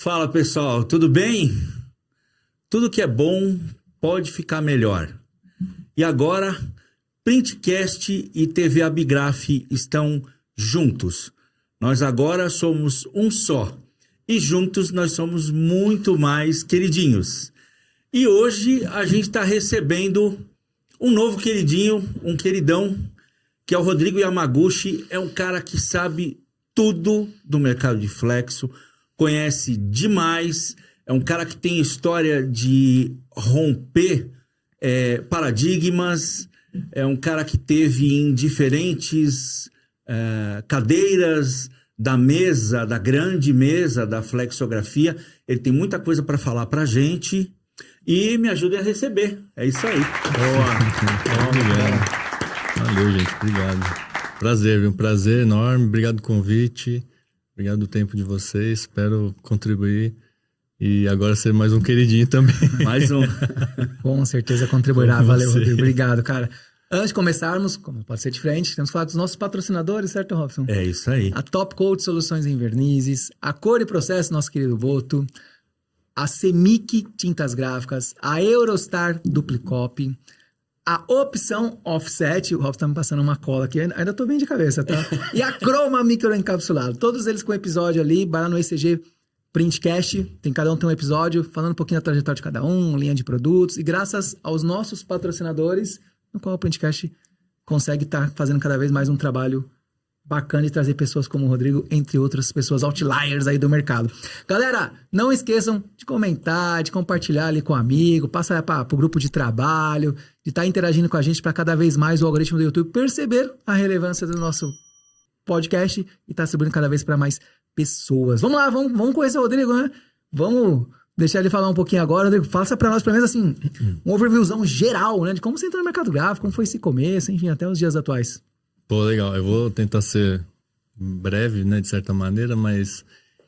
Fala pessoal, tudo bem? Tudo que é bom pode ficar melhor. E agora, Printcast e TV Abigraf estão juntos. Nós agora somos um só. E juntos nós somos muito mais queridinhos. E hoje a gente está recebendo um novo queridinho, um queridão, que é o Rodrigo Yamaguchi. É um cara que sabe tudo do mercado de flexo, conhece demais, é um cara que tem história de romper paradigmas, é um cara que teve em diferentes cadeiras da mesa, da grande mesa da flexografia. Ele tem muita coisa para falar para a gente e me ajude a receber. É isso aí. Boa. Obrigado. Valeu, gente. Obrigado. Prazer, viu? Um prazer enorme. Obrigado do convite. Obrigado do tempo de vocês. Espero contribuir. E agora ser mais um queridinho também. Mais um. Com certeza contribuirá. Valeu, Rodrigo. Obrigado, cara. Antes de começarmos, como pode ser diferente, temos que falar dos nossos patrocinadores, certo, Robson? É isso aí. A Top Coat Soluções em Vernizes, a Cor e Processo, nosso querido Boto, a Semic Tintas Gráficas, a Eurostar Duplicop, a Opção Offset, o Robson tá me passando uma cola aqui, ainda tô bem de cabeça, tá? E a Chroma Microencapsulado. Todos eles com episódio ali, vai lá no ECG Printcast, cada um tem um episódio falando um pouquinho da trajetória de cada um, linha de produtos, e graças aos nossos patrocinadores, no qual o Printcast consegue estar fazendo cada vez mais um trabalho bacana e trazer pessoas como o Rodrigo, entre outras pessoas outliers aí do mercado. Galera, não esqueçam de comentar, de compartilhar ali com um amigo, passa para o grupo de trabalho, de estar interagindo com a gente para cada vez mais o algoritmo do YouTube perceber a relevância do nosso podcast e estar subindo cada vez para mais pessoas. Vamos lá, vamos conhecer o Rodrigo, né? Vamos deixar ele falar um pouquinho agora. Rodrigo, faça para nós, pelo menos assim, um overviewzão geral, né? De como você entrou no mercado gráfico, como foi esse começo, enfim, até os dias atuais. Pô, legal. Eu vou tentar ser breve, né, de certa maneira, mas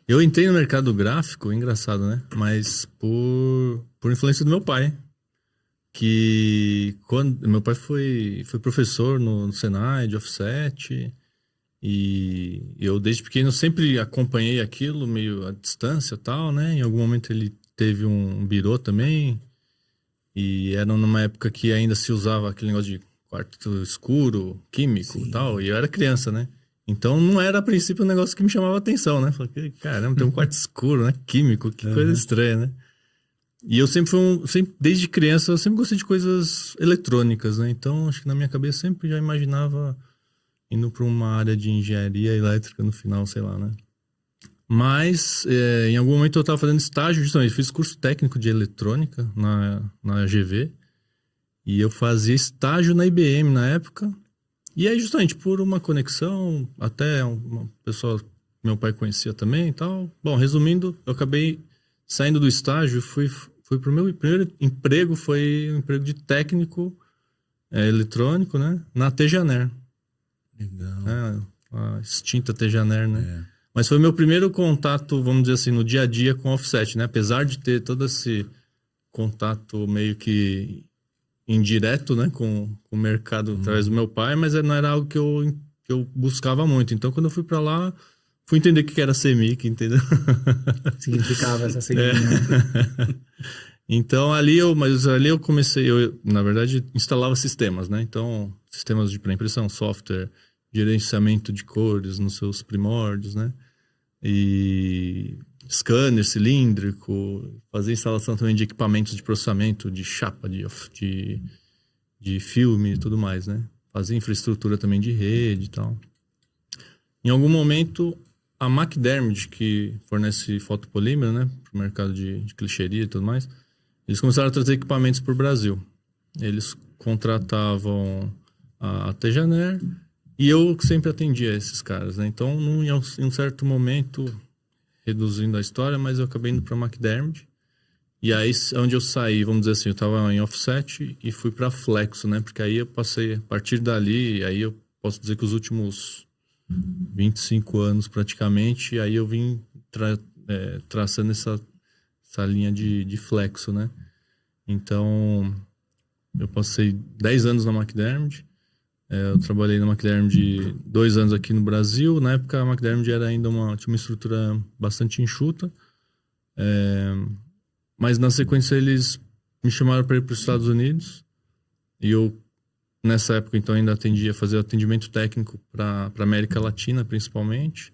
eu entrei no mercado gráfico, engraçado, né? Mas por influência do meu pai, que quando meu pai foi professor no Senai de offset, e eu desde pequeno sempre acompanhei aquilo meio à distância e tal, né? Em algum momento ele teve um birô também, e era numa época que ainda se usava aquele negócio de quarto escuro, químico e tal, e eu era criança, né? Então não era a princípio um negócio que me chamava atenção, né? Falei, caramba, tem um quarto escuro, né? Químico, que coisa estranha, né? E eu sempre desde criança, eu sempre gostei de coisas eletrônicas, né? Então acho que na minha cabeça sempre já imaginava indo para uma área de engenharia elétrica no final, sei lá, né? Mas em algum momento eu estava fazendo estágio, justamente, fiz curso técnico de eletrônica na GV, e eu fazia estágio na IBM na época. E aí, justamente, por uma conexão, até uma pessoa que meu pai conhecia também e tal. Bom, resumindo, eu acabei saindo do estágio, fui pro meu primeiro emprego, foi um emprego de técnico eletrônico, né? Na Tejaner. Legal. A extinta Tejaner, né? É. Mas foi meu primeiro contato, vamos dizer assim, no dia a dia com offset, né? Apesar de ter todo esse contato meio que indireto, né, com o mercado através do meu pai, mas não era algo que eu buscava muito. Então, quando eu fui para lá, fui entender o que era Semic, entendeu? Significava essa seguinte. Então, ali eu comecei, na verdade, instalava sistemas, né? Então, sistemas de pré-impressão, software, gerenciamento de cores nos seus primórdios, né? E scanner cilíndrico, fazer instalação também de equipamentos de processamento, de chapa, de filme e tudo mais, né? Fazer infraestrutura também de rede e tal. Em algum momento, a McDermott, que fornece fotopolímero, né, para o mercado de clichêria e tudo mais, eles começaram a trazer equipamentos para o Brasil. Eles contratavam a Tejaner e eu sempre atendia esses caras, né? Então, em um certo momento, reduzindo a história, mas eu acabei indo para a McDermott. E aí, onde eu saí, vamos dizer assim, eu estava em offset e fui para Flexo, né? Porque aí eu passei, a partir dali, aí eu posso dizer que os últimos 25 anos praticamente, aí eu vim traçando essa linha de Flexo, né? Então, eu passei 10 anos na McDermott. Eu trabalhei na McDermott 2 anos aqui no Brasil. Na época, a McDermott era ainda tinha uma estrutura bastante enxuta. Mas na sequência eles me chamaram para ir para os Estados Unidos. E eu, nessa época, então, ainda fazia atendimento técnico para América Latina, principalmente.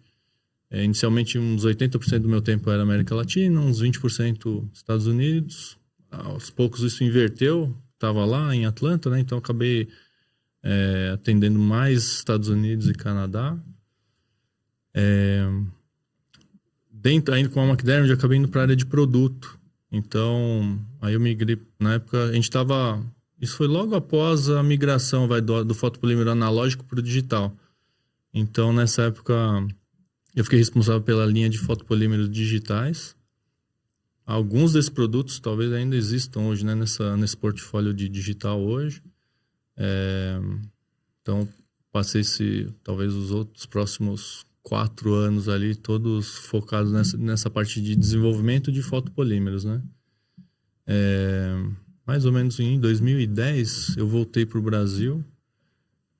Inicialmente, uns 80% do meu tempo era América Latina, uns 20% Estados Unidos. Aos poucos isso inverteu. Estava lá em Atlanta, né? Então acabei atendendo mais Estados Unidos e Canadá. Ainda com a McDermott, eu acabei indo para a área de produto. Então, aí eu migrei. Na época, a gente estava... Isso foi logo após a migração do fotopolímero analógico para o digital. Então, nessa época, eu fiquei responsável pela linha de fotopolímeros digitais. Alguns desses produtos talvez ainda existam hoje, né, nesse portfólio de digital hoje. Então, passei talvez os outros próximos 4 anos ali, todos focados nessa parte de desenvolvimento de fotopolímeros, né? Mais ou menos em 2010, eu voltei para o Brasil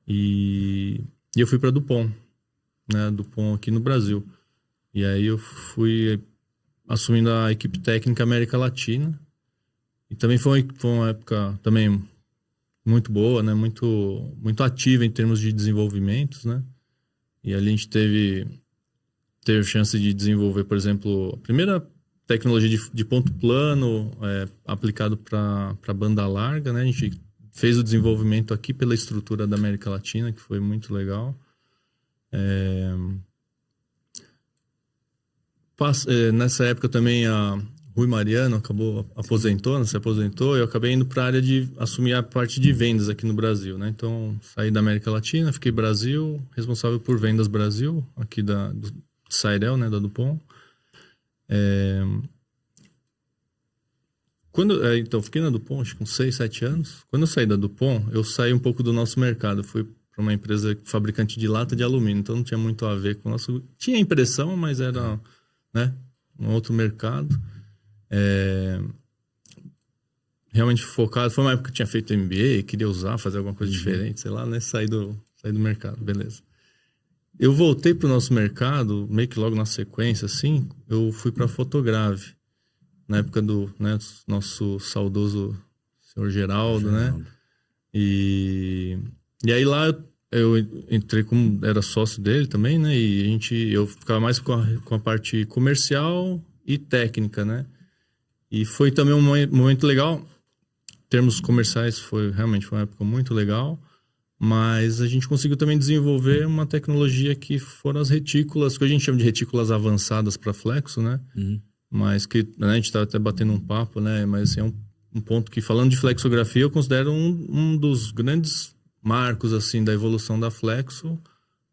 e eu fui para a Dupont, né? Dupont aqui no Brasil. E aí eu fui assumindo a equipe técnica América Latina. E também foi uma época também muito boa, né? Muito, muito ativa em termos de desenvolvimentos, né? E ali a gente teve chance de desenvolver, por exemplo, a primeira tecnologia de ponto plano aplicado para banda larga, né? A gente fez o desenvolvimento aqui pela estrutura da América Latina, que foi muito legal. Nessa época também a Rui Mariano se aposentou, eu acabei indo para a área de assumir a parte de vendas aqui no Brasil, né? Então, saí da América Latina, fiquei Brasil, responsável por vendas Brasil, aqui do Sairel, né, da Dupont. Então, fiquei na Dupont, acho que com 6, 7 anos. Quando eu saí da Dupont, eu saí um pouco do nosso mercado, fui para uma empresa fabricante de lata de alumínio, então não tinha muito a ver com o nosso... Tinha impressão, mas era, né, um outro mercado. Realmente focado, foi uma época que eu tinha feito MBA, queria fazer alguma coisa diferente, sei lá, né, sair do mercado, beleza. Eu voltei para o nosso mercado, meio que logo na sequência, assim, eu fui para a Fotograve, na época do, né, nosso saudoso senhor Geraldo, né, e aí lá eu entrei era sócio dele também, né, e eu ficava mais com a parte comercial e técnica, né. E foi também um momento legal. Em termos comerciais, realmente foi uma época muito legal. Mas a gente conseguiu também desenvolver uma tecnologia que foram as retículas, que a gente chama de retículas avançadas para flexo, né? Mas que, né, a gente estava até batendo um papo, né? Mas assim, é um ponto que, falando de flexografia, eu considero um dos grandes marcos, assim, da evolução da flexo,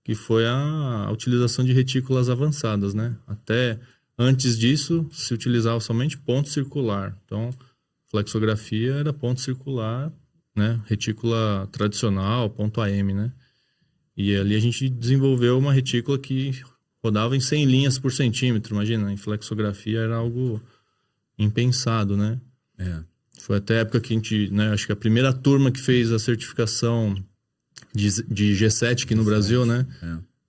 que foi a utilização de retículas avançadas, né? Até... Antes disso, se utilizava somente ponto circular. Então, flexografia era ponto circular, né? Retícula tradicional, ponto AM, né? E ali a gente desenvolveu uma retícula que rodava em 100 linhas por centímetro. Imagina, em flexografia era algo impensado, né? Foi até a época que a gente, né? Acho que a primeira turma que fez a certificação de G7 aqui no Brasil, né?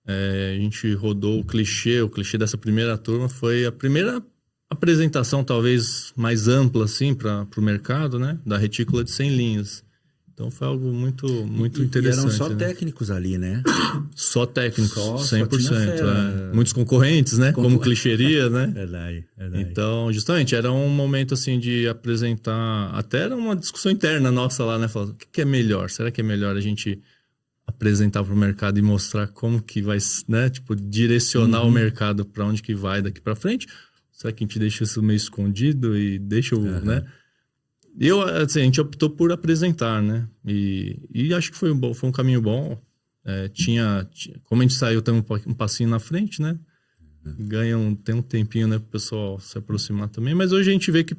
A gente rodou o clichê dessa primeira turma foi a primeira apresentação talvez mais ampla assim para o mercado, né, da retícula de 100 linhas. Então foi algo muito interessante. E eram só né? técnicos ali, né? Só técnicos, 100%. Só fera, Muitos concorrentes, né, como clichêria, né? Verdade. Então, justamente, era um momento assim de apresentar, até era uma discussão interna nossa lá, né, falando, o que é melhor? Será que é melhor a gente apresentar para o mercado e mostrar como que vai, né, tipo, direcionar o mercado para onde que vai daqui para frente? Será que a gente deixa isso meio escondido e deixa né? A gente optou por apresentar, né? E acho que foi um caminho bom. Como a gente saiu, tem um passinho na frente, né? Tem um tempinho, né, para o pessoal se aproximar também. Mas hoje a gente vê que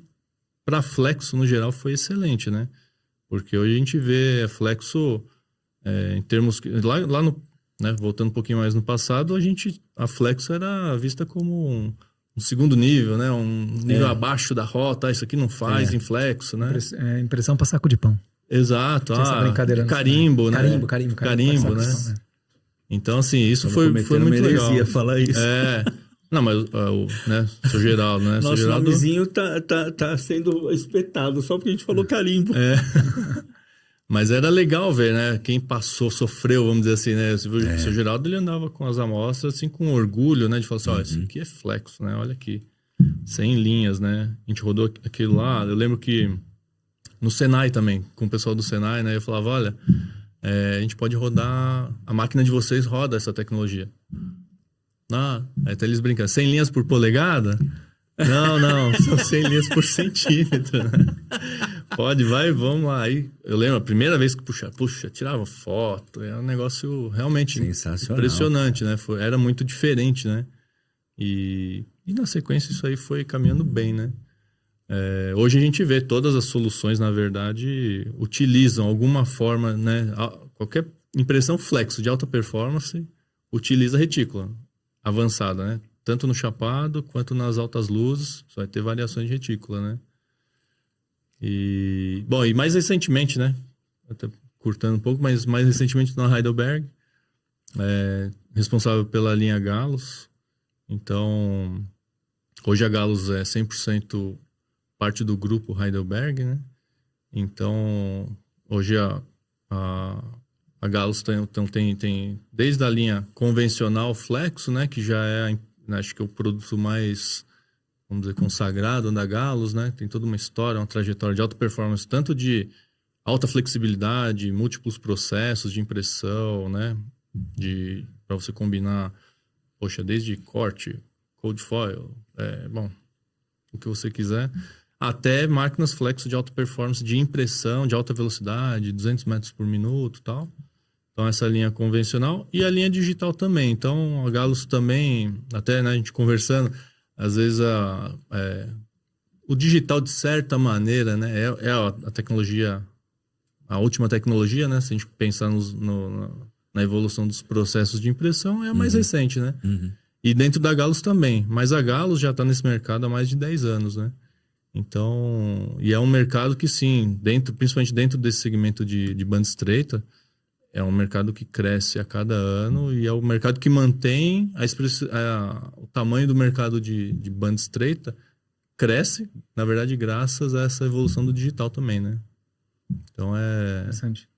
para flexo, no geral, foi excelente, né? Porque hoje a gente vê flexo... em termos lá no, né, voltando um pouquinho mais no passado, a flexo era vista como um segundo nível, né, um nível abaixo da rota. Isso aqui não faz em flexo, né? Impressão para saco de pão. Exato. Essa brincadeira, carimbo, né? Carimbo, né? Então, assim, isso foi muito legal. Falar isso. Não, mas né, seu Geraldo, né? Seu Nosso Geraldo... nomezinho tá sendo espetado, só porque a gente falou carimbo. Mas era legal ver, né? Quem passou, sofreu, vamos dizer assim, né? O seu Geraldo, ele andava com as amostras, assim, com orgulho, né? De falar assim, ó, isso aqui é flexo, né? Olha aqui. 100 linhas, né? A gente rodou aquilo lá. Eu lembro que no Senai também, com o pessoal do Senai, né? Eu falava, olha, a gente pode rodar... A máquina de vocês roda essa tecnologia. Aí até eles brincam, 100 linhas por polegada? Não, são 100 linhas por centímetro, né? Pode, vai, vamos lá. Aí, eu lembro, a primeira vez que tirava foto, era um negócio realmente impressionante, né? Era muito diferente, né? E na sequência isso aí foi caminhando bem, né? Hoje a gente vê todas as soluções, na verdade, utilizam alguma forma, né? Qualquer impressão flexo de alta performance utiliza retícula avançada, né? Tanto no chapado quanto nas altas luzes, só vai ter variações de retícula, né? E mais recentemente, né? Até curtando um pouco, mas mais recentemente na Heidelberg, responsável pela linha Galos. Então, hoje a Galos é 100% parte do grupo Heidelberg, né? Então, hoje a Galos tem desde a linha convencional Flexo, né? Que já acho que é o produto mais, vamos dizer, consagrado da Galos, né? Tem toda uma história, uma trajetória de alta performance, tanto de alta flexibilidade, múltiplos processos de impressão, né? Para você combinar, desde corte, cold foil, o que você quiser, até máquinas flexo de alta performance de impressão, de alta velocidade, 200 metros por minuto e tal. Então, essa linha convencional e a linha digital também. Então, a Galos também, até, né, a gente conversando, às vezes o digital, de certa maneira, né, é a tecnologia, a última tecnologia, né? Se a gente pensar na evolução dos processos de impressão, é a mais recente, né? E dentro da Galos também. Mas a Galos já está nesse mercado há mais de 10 anos, né? Então, e é um mercado que, sim, principalmente dentro desse segmento de banda estreita, é um mercado que cresce a cada ano e é o mercado que mantém o tamanho do mercado de banda estreita cresce, na verdade, graças a essa evolução do digital também, né? Então Interessante.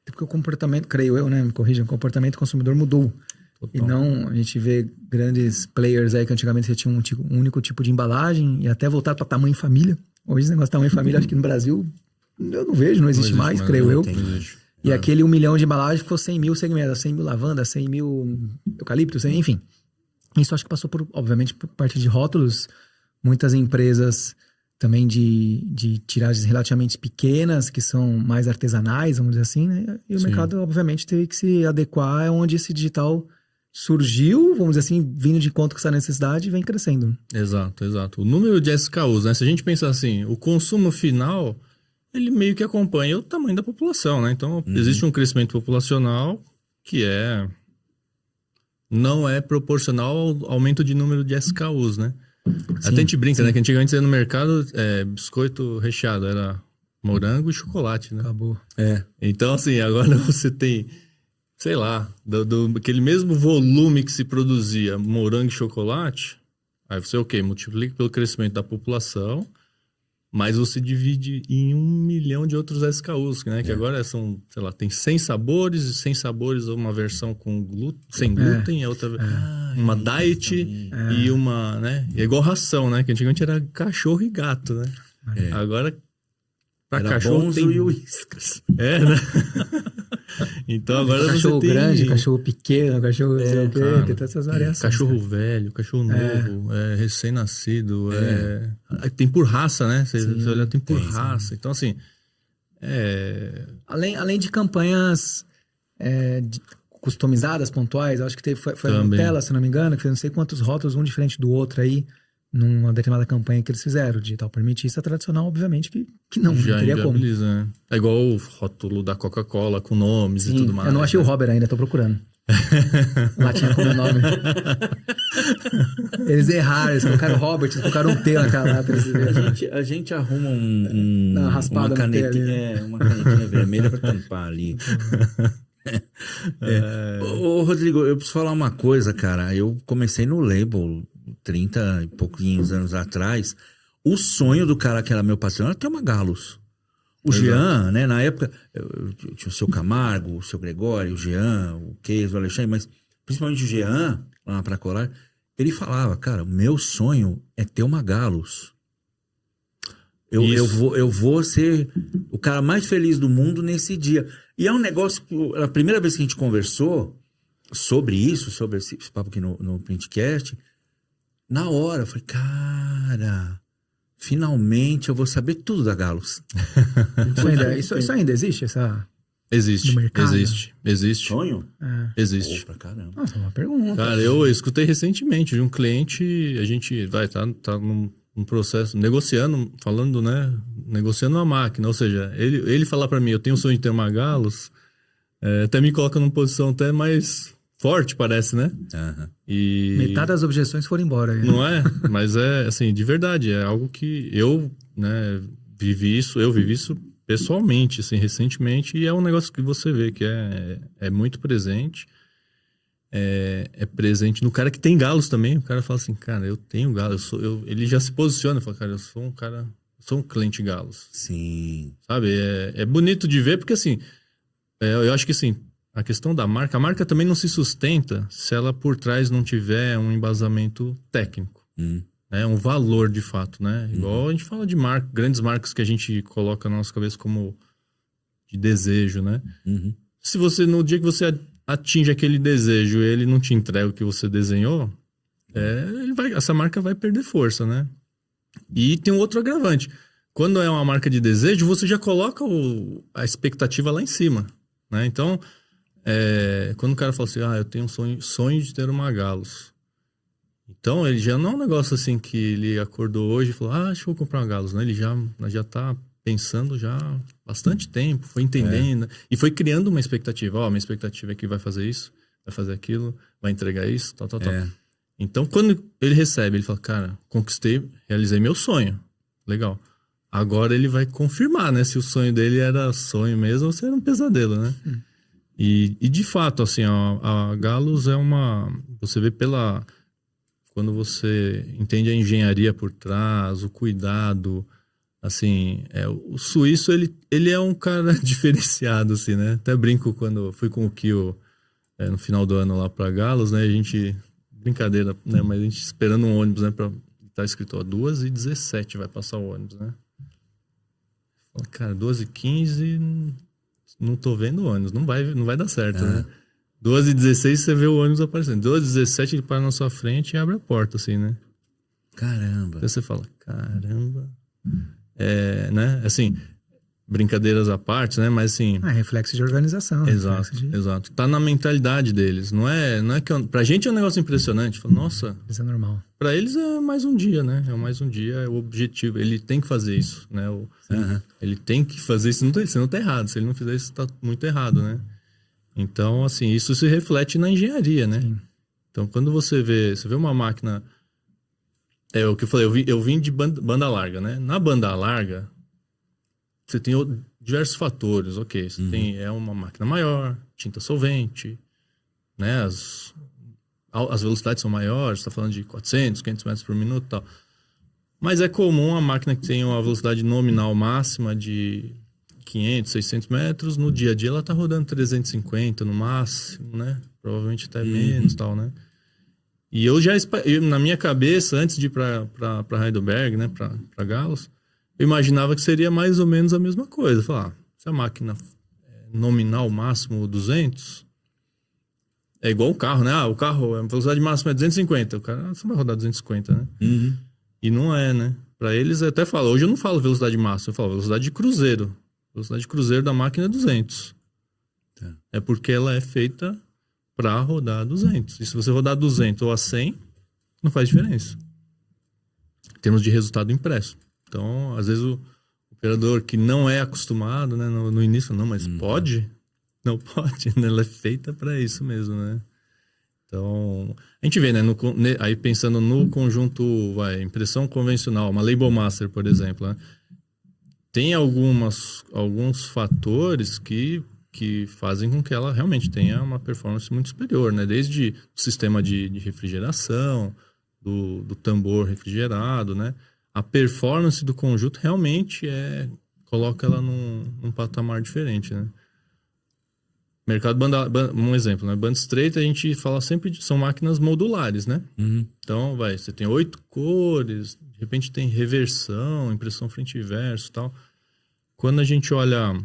Porque o comportamento, creio eu, né? Me corrija, o comportamento do consumidor mudou. Total. E não, a gente vê grandes players aí que antigamente você tinha um único tipo de embalagem e até voltar para tamanho família. Hoje esse negócio de tamanho família, acho que no Brasil eu não vejo, não existe mais, creio eu. E aquele 1 milhão de embalagem ficou 100 mil segmentos, 100 mil lavanda, 100 mil eucalipto, enfim. Isso acho que passou obviamente, por parte de rótulos. Muitas empresas também de tiragens relativamente pequenas, que são mais artesanais, vamos dizer assim, né? E o mercado, obviamente, teve que se adequar onde esse digital surgiu, vamos dizer assim, vindo de conta com essa necessidade e vem crescendo. Exato. O número de SKUs, né? Se a gente pensar assim, o consumo final, ele meio que acompanha o tamanho da população, né? Então, existe um crescimento populacional que não é proporcional ao aumento de número de SKUs, né? Sim, até a gente brinca, né? Que antigamente no mercado, biscoito recheado era morango e chocolate, né? Acabou. Então, assim, agora você tem, sei lá, aquele mesmo volume que se produzia morango e chocolate, aí você, multiplica pelo crescimento da população, mas você divide em 1 milhão de outros SKUs, né? Que agora são, sei lá, tem 100 sabores, e 100 sabores, uma versão com sem glúten, outra uma diet e uma, né? E é igual ração, né? Que antigamente era cachorro e gato, né? Agora, para cachorro tem... e Whiskas. né? Então agora cachorro você tem... grande, cachorro pequeno, cachorro tem todas essas variações. Cachorro velho, cachorro novo, recém-nascido, tem por raça, né? Você olha, tem por raça. Sim. Então, assim... Além de campanhas customizadas, pontuais, eu acho que foi a Nutella, se não me engano, que fez não sei quantos rótulos, um diferente do outro aí, numa determinada campanha que eles fizeram. O digital permite isso, a tradicional, obviamente, que não teria como. Né? É igual o rótulo da Coca-Cola, com nomes e tudo mais. Eu não achei o Robert ainda, tô procurando. Lá tinha como nome. Eles erraram, eles colocaram Robert, eles colocaram um T naquela lata. A gente arruma uma canetinha vermelha pra tampar ali. Ô, Rodrigo, eu preciso falar uma coisa, cara. Eu comecei no label 30 e pouquinhos anos atrás. O sonho do cara que era meu patrão era ter uma Galos. O Jean, né? Na época, eu tinha o seu Camargo, o seu Gregório, o Jean, o Keis, o Alexandre, mas principalmente o Jean, lá na Pracolar, ele falava, cara, o meu sonho é ter uma Galos. Eu vou ser o cara mais feliz do mundo nesse dia. E é um negócio que, a primeira vez que a gente conversou sobre isso, sobre esse papo aqui no Printcast, na hora eu falei, cara, finalmente eu vou saber tudo da Galos. Isso ainda existe? Existe, no mercado? existe. Sonho? Existe. Pô, pra caramba. Nossa, uma pergunta. Cara, eu escutei recentemente de um cliente, a gente tá num processo, negociando, falando, né? Negociando uma máquina, ou seja, ele falar pra mim, eu tenho o sonho de ter uma Galos, até me coloca numa posição até mais forte, parece, né? Aham. E... Metade das objeções foram embora. Né? Não é? Mas é, assim, de verdade, é algo que eu, né, vivi isso pessoalmente, assim, recentemente, e é um negócio que você vê que é muito presente. É presente no cara que tem galos também. O cara fala assim, cara, eu tenho galos. Ele já se posiciona, fala, cara, eu sou um cliente galos. Sim. Sabe? É bonito de ver, porque assim, eu acho que assim, a questão da marca, a marca também não se sustenta se ela por trás não tiver um embasamento técnico. Né? Um valor de fato, né? Igual a gente fala de grandes marcas que a gente coloca na nossa cabeça como de desejo, né? Se você, no dia que você atinge aquele desejo e ele não te entrega o que você desenhou, essa marca vai perder força, né? E tem um outro agravante. Quando é uma marca de desejo, você já coloca a expectativa lá em cima, né? Então, quando o cara fala assim, eu tenho um sonho de ter uma Galos. Então, ele já não é um negócio assim que ele acordou hoje e falou, acho que vou comprar uma Galos, né? Ele já tá pensando já há bastante tempo, foi entendendo e foi criando uma expectativa. Minha expectativa é que vai fazer isso, vai fazer aquilo, vai entregar isso, tal. Então, quando ele recebe, ele fala, cara, conquistei, realizei meu sonho. Legal. Agora ele vai confirmar, né, se o sonho dele era sonho mesmo ou se era um pesadelo, né? E de fato, assim, a Galos é você vê quando você entende a engenharia por trás, o cuidado. Assim, o suíço, ele é um cara diferenciado, assim, né? Até brinco quando fui com o Kio no final do ano lá pra Galos, né? A gente, brincadeira, né? Mas a gente esperando um ônibus, né? Tá escrito, 2h17 vai passar o ônibus, né? Fala, cara, 2h15, não tô vendo o ônibus, não vai dar certo, né? 2h16 você vê o ônibus aparecendo. 2h17 ele para na sua frente e abre a porta, assim, né? Caramba. Aí você fala, caramba... né? Assim, brincadeiras à parte, né? Mas assim... reflexo de organização. Exato. Tá na mentalidade deles. Não é que... Pra gente é um negócio impressionante. Fala, nossa... Isso é normal. Pra eles é mais um dia, né? É mais um dia, é o objetivo. Ele tem que fazer isso, né? Ele tem que fazer isso. Você não tá errado. Se ele não fizer isso, tá muito errado, né? Então, assim, isso se reflete na engenharia, né? Sim. Então, quando você vê uma máquina... É o que eu falei, eu vim de banda larga, né? Na banda larga, você tem diversos fatores, ok. Você tem uma máquina maior, tinta solvente, né? As velocidades são maiores, você está falando de 400, 500 metros por minuto e tal. Mas é comum a máquina que tem uma velocidade nominal máxima de 500, 600 metros, no dia a dia ela está rodando 350 no máximo, né? Provavelmente até menos e tal, né? E na minha cabeça, antes de ir para Heidelberg, né, para Galos, eu imaginava que seria mais ou menos a mesma coisa. Falar, se a máquina nominal máximo 200, é igual o carro, né? O carro, a velocidade máxima é 250. O cara, você vai rodar 250, né? E não é, né? Para eles, eu até falo, hoje eu não falo velocidade máxima, eu falo velocidade de cruzeiro. Velocidade de cruzeiro da máquina é 200. É porque ela é feita... para rodar 200. E se você rodar 200 ou a 100, não faz diferença. Em termos de resultado impresso. Então, às vezes o operador que não é acostumado, né, no início, não, mas pode? Não pode, né? Ela é feita para isso mesmo, né? Então, a gente vê, né, aí pensando no conjunto, impressão convencional, uma Label Master, por exemplo, né? Tem alguns fatores que que fazem com que ela realmente tenha uma performance muito superior, né? Desde o sistema de refrigeração, do tambor refrigerado, né? A performance do conjunto realmente coloca ela num patamar diferente, né? Mercado um exemplo, né? Banda estreita, a gente fala sempre são máquinas modulares, né? Então, você tem 8 cores, de repente tem reversão, impressão frente e verso e tal. Quando a gente olha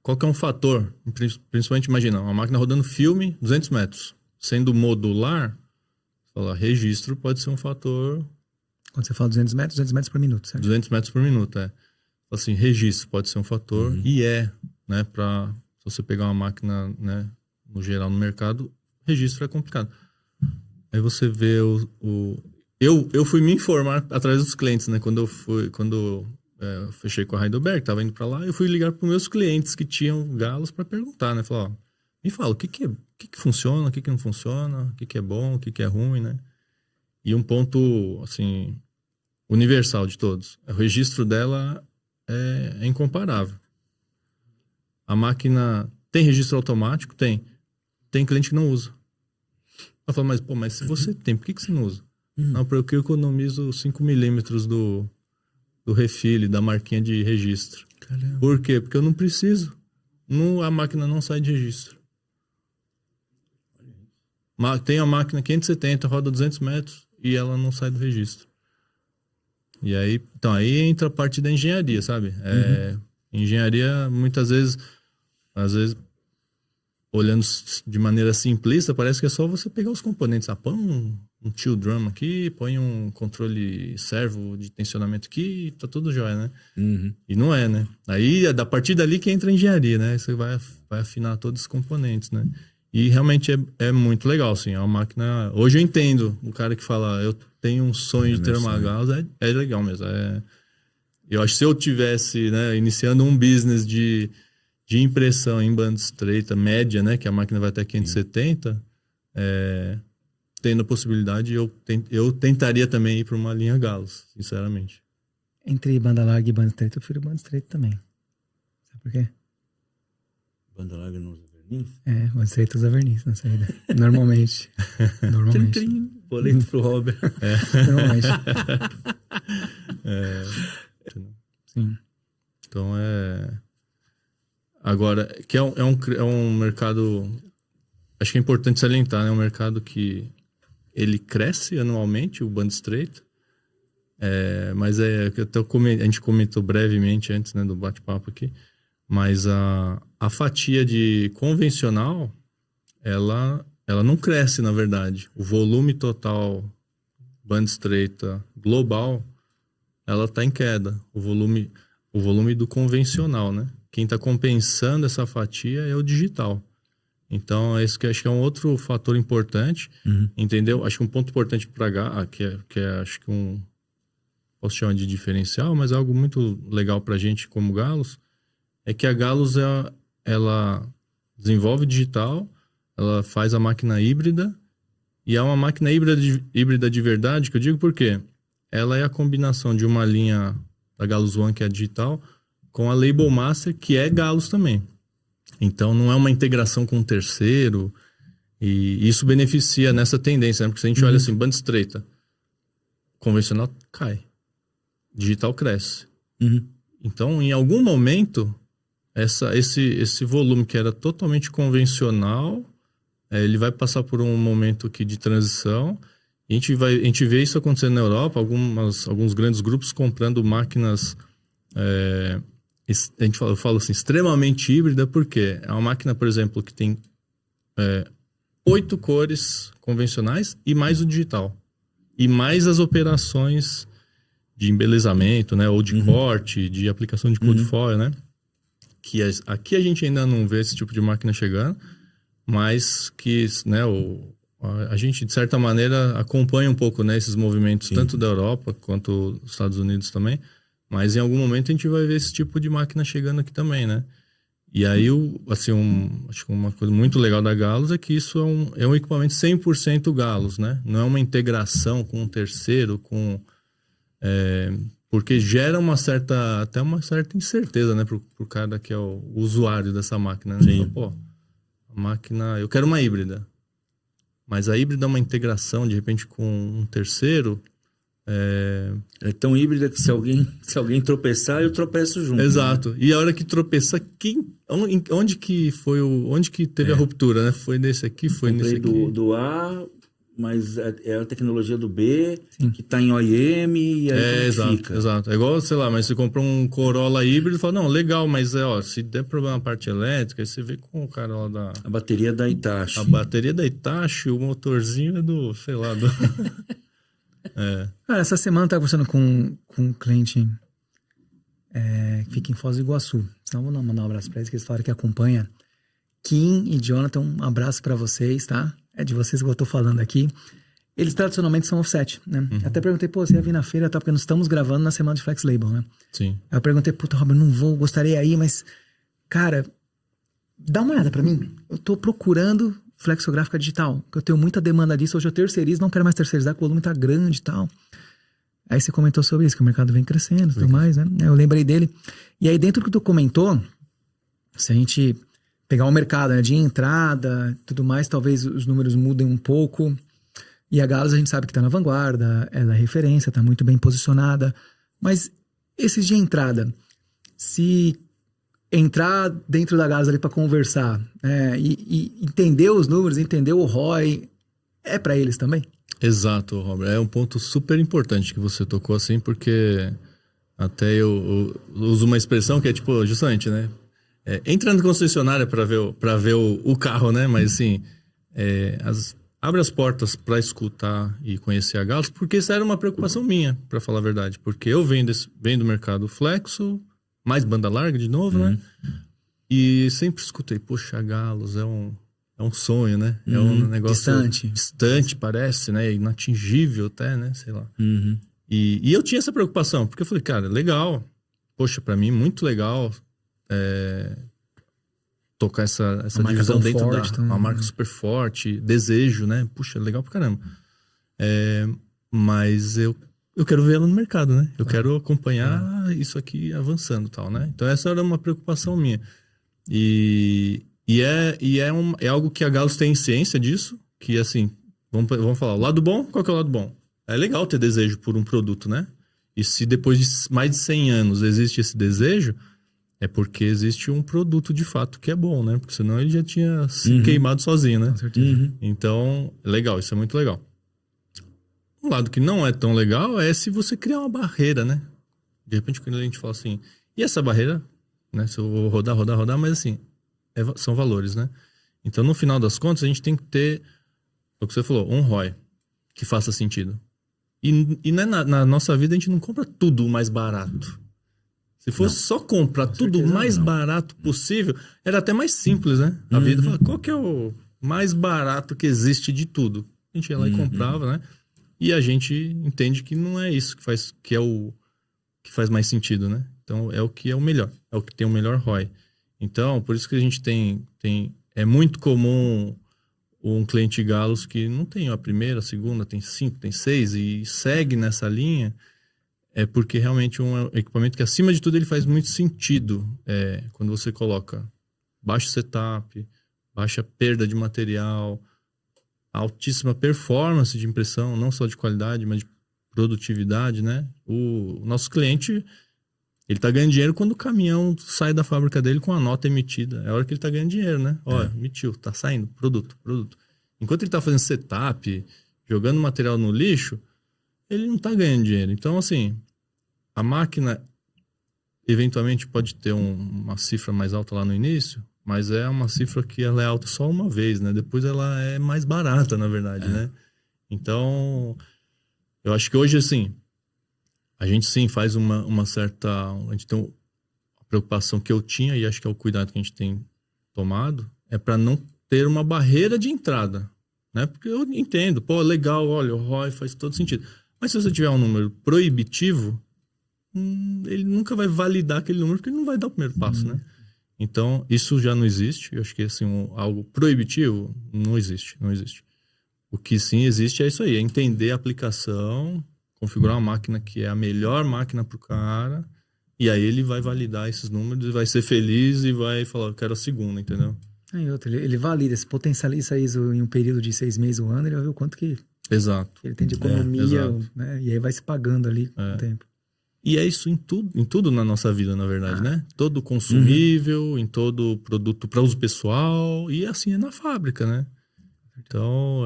qual que é um fator, principalmente, imagina, uma máquina rodando filme 200 metros, sendo modular, registro pode ser um fator... Quando você fala 200 metros por minuto, certo? 200 metros por minuto, Assim, registro pode ser um fator, e né, para... Se você pegar uma máquina, né, no geral no mercado, registro é complicado. Aí você vê eu fui me informar através dos clientes, né? Quando eu fechei com a Heidelberg, estava indo para lá, eu fui ligar para os meus clientes que tinham galos para perguntar, né? Falar, me fala, o que funciona, o que não funciona, o que é bom, o que é ruim, né? E um ponto, assim, universal de todos, o registro dela é incomparável. A máquina tem registro automático? Tem. Tem cliente que não usa. Ela fala, mas se você tem, por que você não usa? Não, porque eu economizo 5 milímetros do refile, da marquinha de registro. Caramba. Por quê? Porque eu não preciso. A máquina não sai de registro. Tem a máquina 570, roda 200 metros e ela não sai do registro. E aí, então, aí entra a parte da engenharia, sabe? Engenharia, muitas vezes, às vezes, olhando de maneira simplista, parece que é só você pegar os componentes. Põe um tilt drum aqui, põe um controle servo de tensionamento aqui, e tá tudo jóia, né? E não é, né? Aí, a partir dali que entra a engenharia, né? Você vai afinar todos os componentes, né? E realmente é muito legal, assim. É uma máquina... Hoje eu entendo o cara que fala, eu tenho um sonho de ter uma Gauss, é legal mesmo. Eu acho que se eu tivesse, né, iniciando um business de impressão em banda estreita média, né, que a máquina vai até 570, tendo a possibilidade, eu tentaria também ir para uma linha Gauss, sinceramente. Entre banda larga e banda estreita, eu prefiro banda estreita também. Sabe por quê? Banda larga não usa verniz? Banda estreita usa verniz na saída. Normalmente. Boleto pro Robert. Normalmente. Sim. Então agora, que é um mercado, acho que é importante salientar, né? É um mercado que ele cresce anualmente, o banda estreita, mas a gente comentou brevemente antes, né, do bate-papo aqui, mas a fatia de convencional, ela não cresce, na verdade. O volume total banda estreita global, ela está em queda. O volume do convencional, né? Quem está compensando essa fatia é o digital. Então, esse que acho que é um outro fator importante, entendeu? Acho que um ponto importante para que é acho que posso chamar de diferencial, mas é algo muito legal para a gente como Galos, é que a Galos, ela desenvolve digital, ela faz a máquina híbrida, e é uma máquina híbrida de verdade, que eu digo por quê? Ela é a combinação de uma linha da Galos One, que é digital, com a Label Master, que é Galos também. Então, não é uma integração com um terceiro, e isso beneficia nessa tendência, né? Porque se a gente olha assim, banda estreita, convencional cai, digital cresce. Então, em algum momento, esse volume que era totalmente convencional, ele vai passar por um momento aqui de transição. A gente vê isso acontecendo na Europa, alguns grandes grupos comprando máquinas, eu falo assim, extremamente híbrida, porque é uma máquina, por exemplo, que tem 8 cores convencionais e mais o digital. E mais as operações de embelezamento, né, ou de corte, de aplicação de code foil, né? Que aqui a gente ainda não vê esse tipo de máquina chegando, mas que, né, a gente, de certa maneira, acompanha um pouco, né, esses movimentos, tanto da Europa quanto dos Estados Unidos também, mas em algum momento a gente vai ver esse tipo de máquina chegando aqui também, né? E aí, assim, acho que uma coisa muito legal da Galos é que isso é um equipamento 100% Galos, né? Não é uma integração com um terceiro, Porque gera até uma certa incerteza, né, pro cara que é o usuário dessa máquina, né? Sim. Pô, a máquina, eu quero uma híbrida. Mas a híbrida é uma integração, de repente, com um terceiro. É tão híbrida que se alguém tropeçar, eu tropeço junto. Exato. E a hora que tropeçar, onde que teve a ruptura, né? Foi nesse aqui, foi Comprei nesse aqui. do A, mas é a tecnologia do B, Sim. que tá em OEM, e aí como que Exato, fica? exato. É igual, sei lá, mas você comprou um Corolla híbrido e fala, não, legal, mas se der problema na parte elétrica, aí você vê com o cara lá da... A bateria da Hitachi. A bateria da Hitachi, o motorzinho é do, sei lá, do... Cara, essa semana eu tava conversando com um cliente que fica em Foz do Iguaçu. Então vou mandar um abraço pra eles, que eles falaram que acompanha. Kim e Jonathan, um abraço pra vocês, tá? É de vocês que eu tô falando aqui. Eles tradicionalmente são offset, né? Até perguntei, você ia vir na feira, tá? Porque nós estamos gravando na semana de Flex Label, né? Sim. Aí eu perguntei, Robert, não vou, gostaria aí, mas... Cara, dá uma olhada pra mim. Eu tô procurando flexográfica digital, porque eu tenho muita demanda disso. Hoje eu terceirizo, não quero mais terceirizar, que o volume tá grande e tal. Aí você comentou sobre isso, que o mercado vem crescendo e tudo mais, né? Eu lembrei dele. E aí dentro do que tu comentou, se a gente pegar o mercado, né, de entrada e tudo mais, talvez os números mudem um pouco. E a Gauss a gente sabe que tá na vanguarda, ela é referência, tá muito bem posicionada. Mas esses de entrada, se entrar dentro da Gauss ali para conversar, e entender os números, entender o ROI, é para eles também? Exato, Robert. É um ponto super importante que você tocou assim, porque até eu uso uma expressão que é tipo, justamente, né? Entra na concessionária para ver o carro, né? Mas assim, abre as portas para escutar e conhecer a Gauss, porque isso era uma preocupação minha, para falar a verdade. Porque eu venho do mercado flexo, mais banda larga de novo, né? E sempre escutei, poxa, a Gauss é um sonho, né? É um negócio distante, parece, né? Inatingível até, né? Sei lá. E eu tinha essa preocupação, porque eu falei, cara, legal. Poxa, pra mim, muito legal tocar essa divisão dentro uma marca super forte, desejo, né? Puxa, legal pra caramba. Mas eu quero ver ela no mercado, né? Eu quero acompanhar isso aqui avançando e tal, né? Então essa era uma preocupação minha. E é algo que a Gauss tem ciência disso, que assim, vamos falar, o lado bom, qual que é o lado bom? É legal ter desejo por um produto, né? E se depois de mais de 100 anos existe esse desejo, é porque existe um produto de fato que é bom, né? Porque senão ele já tinha se queimado sozinho, né? Com certeza. Então, legal, isso é muito legal. Um lado que não é tão legal é se você criar uma barreira, né? De repente, quando a gente fala assim, e essa barreira, né? Se eu vou rodar, mas assim, são valores, né? Então, no final das contas, a gente tem que ter, o que você falou, um ROI que faça sentido. E na nossa vida, a gente não compra tudo o mais barato. Se fosse só comprar tudo o mais barato possível, era até mais simples, né? A vida fala, qual que é o mais barato que existe de tudo? A gente ia lá e comprava, né? E a gente entende que não é isso que faz mais sentido, né? Então, é o que é o melhor. É o que tem o melhor ROI. Então, por isso que a gente é muito comum um cliente Gauss que não tem a primeira, a segunda, tem 5, tem 6 e segue nessa linha, é porque realmente é um equipamento que, acima de tudo, ele faz muito sentido quando você coloca baixo setup, baixa perda de material, altíssima performance de impressão, não só de qualidade, mas de produtividade, né? O nosso cliente, ele tá ganhando dinheiro quando o caminhão sai da fábrica dele com a nota emitida. É a hora que ele tá ganhando dinheiro, né? Olha, emitiu, tá saindo, produto. Enquanto ele tá fazendo setup, jogando material no lixo, ele não tá ganhando dinheiro. Então, assim, a máquina eventualmente pode ter uma cifra mais alta lá no início, mas é uma cifra que ela é alta só uma vez, né? Depois ela é mais barata, na verdade, né? Então, eu acho que hoje, assim, a gente sim faz uma certa... A gente tem uma preocupação que eu tinha, e acho que é o cuidado que a gente tem tomado, é para não ter uma barreira de entrada, né? Porque eu entendo, pô, legal, olha, o ROI faz todo sentido. Mas se você tiver um número proibitivo, ele nunca vai validar aquele número, porque ele não vai dar o primeiro passo, né? Então, isso já não existe. Eu acho que assim, algo proibitivo não existe. O que sim existe é isso aí, é entender a aplicação, configurar uma máquina que é a melhor máquina pro cara, e aí ele vai validar esses números e vai ser feliz e vai falar, eu quero a segunda, entendeu? Aí outra, ele valida, se potencializa isso em um período de 6 meses, um ano, ele vai ver o quanto que Exato. ele tem de economia, exato. né? E aí vai se pagando ali com o tempo. E é isso em tudo na nossa vida, na verdade, né? Todo consumível, em todo produto para uso pessoal, e assim é na fábrica, né? Então,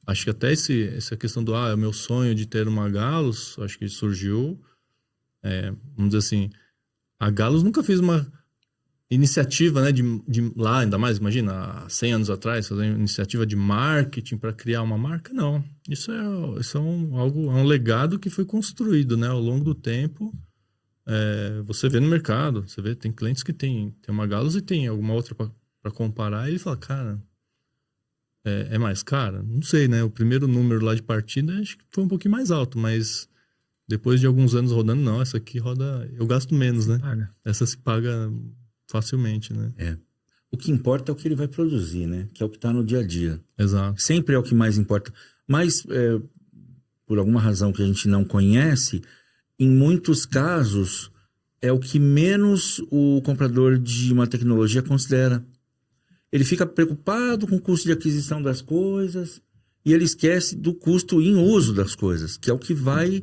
acho que até essa questão do, é o meu sonho de ter uma Galos, acho que surgiu, vamos dizer assim, a Galos nunca fez uma iniciativa, né, de lá, ainda mais, imagina, há 100 anos atrás, fazer uma iniciativa de marketing para criar uma marca, não. Isso é um legado que foi construído, né, ao longo do tempo. Você vê no mercado, você vê, tem clientes que tem uma Galos e tem alguma outra para comparar, e ele fala, cara, é mais cara? Não sei, né, o primeiro número lá de partida acho que foi um pouquinho mais alto, mas depois de alguns anos rodando, não, essa aqui roda, eu gasto menos, né? Paga. Essa se paga facilmente, né? O que importa é o que ele vai produzir, né? Que é o que está no dia a dia. Exato. Sempre é o que mais importa. Mas, por alguma razão que a gente não conhece, em muitos casos, é o que menos o comprador de uma tecnologia considera. Ele fica preocupado com o custo de aquisição das coisas e ele esquece do custo em uso das coisas, que é o que vai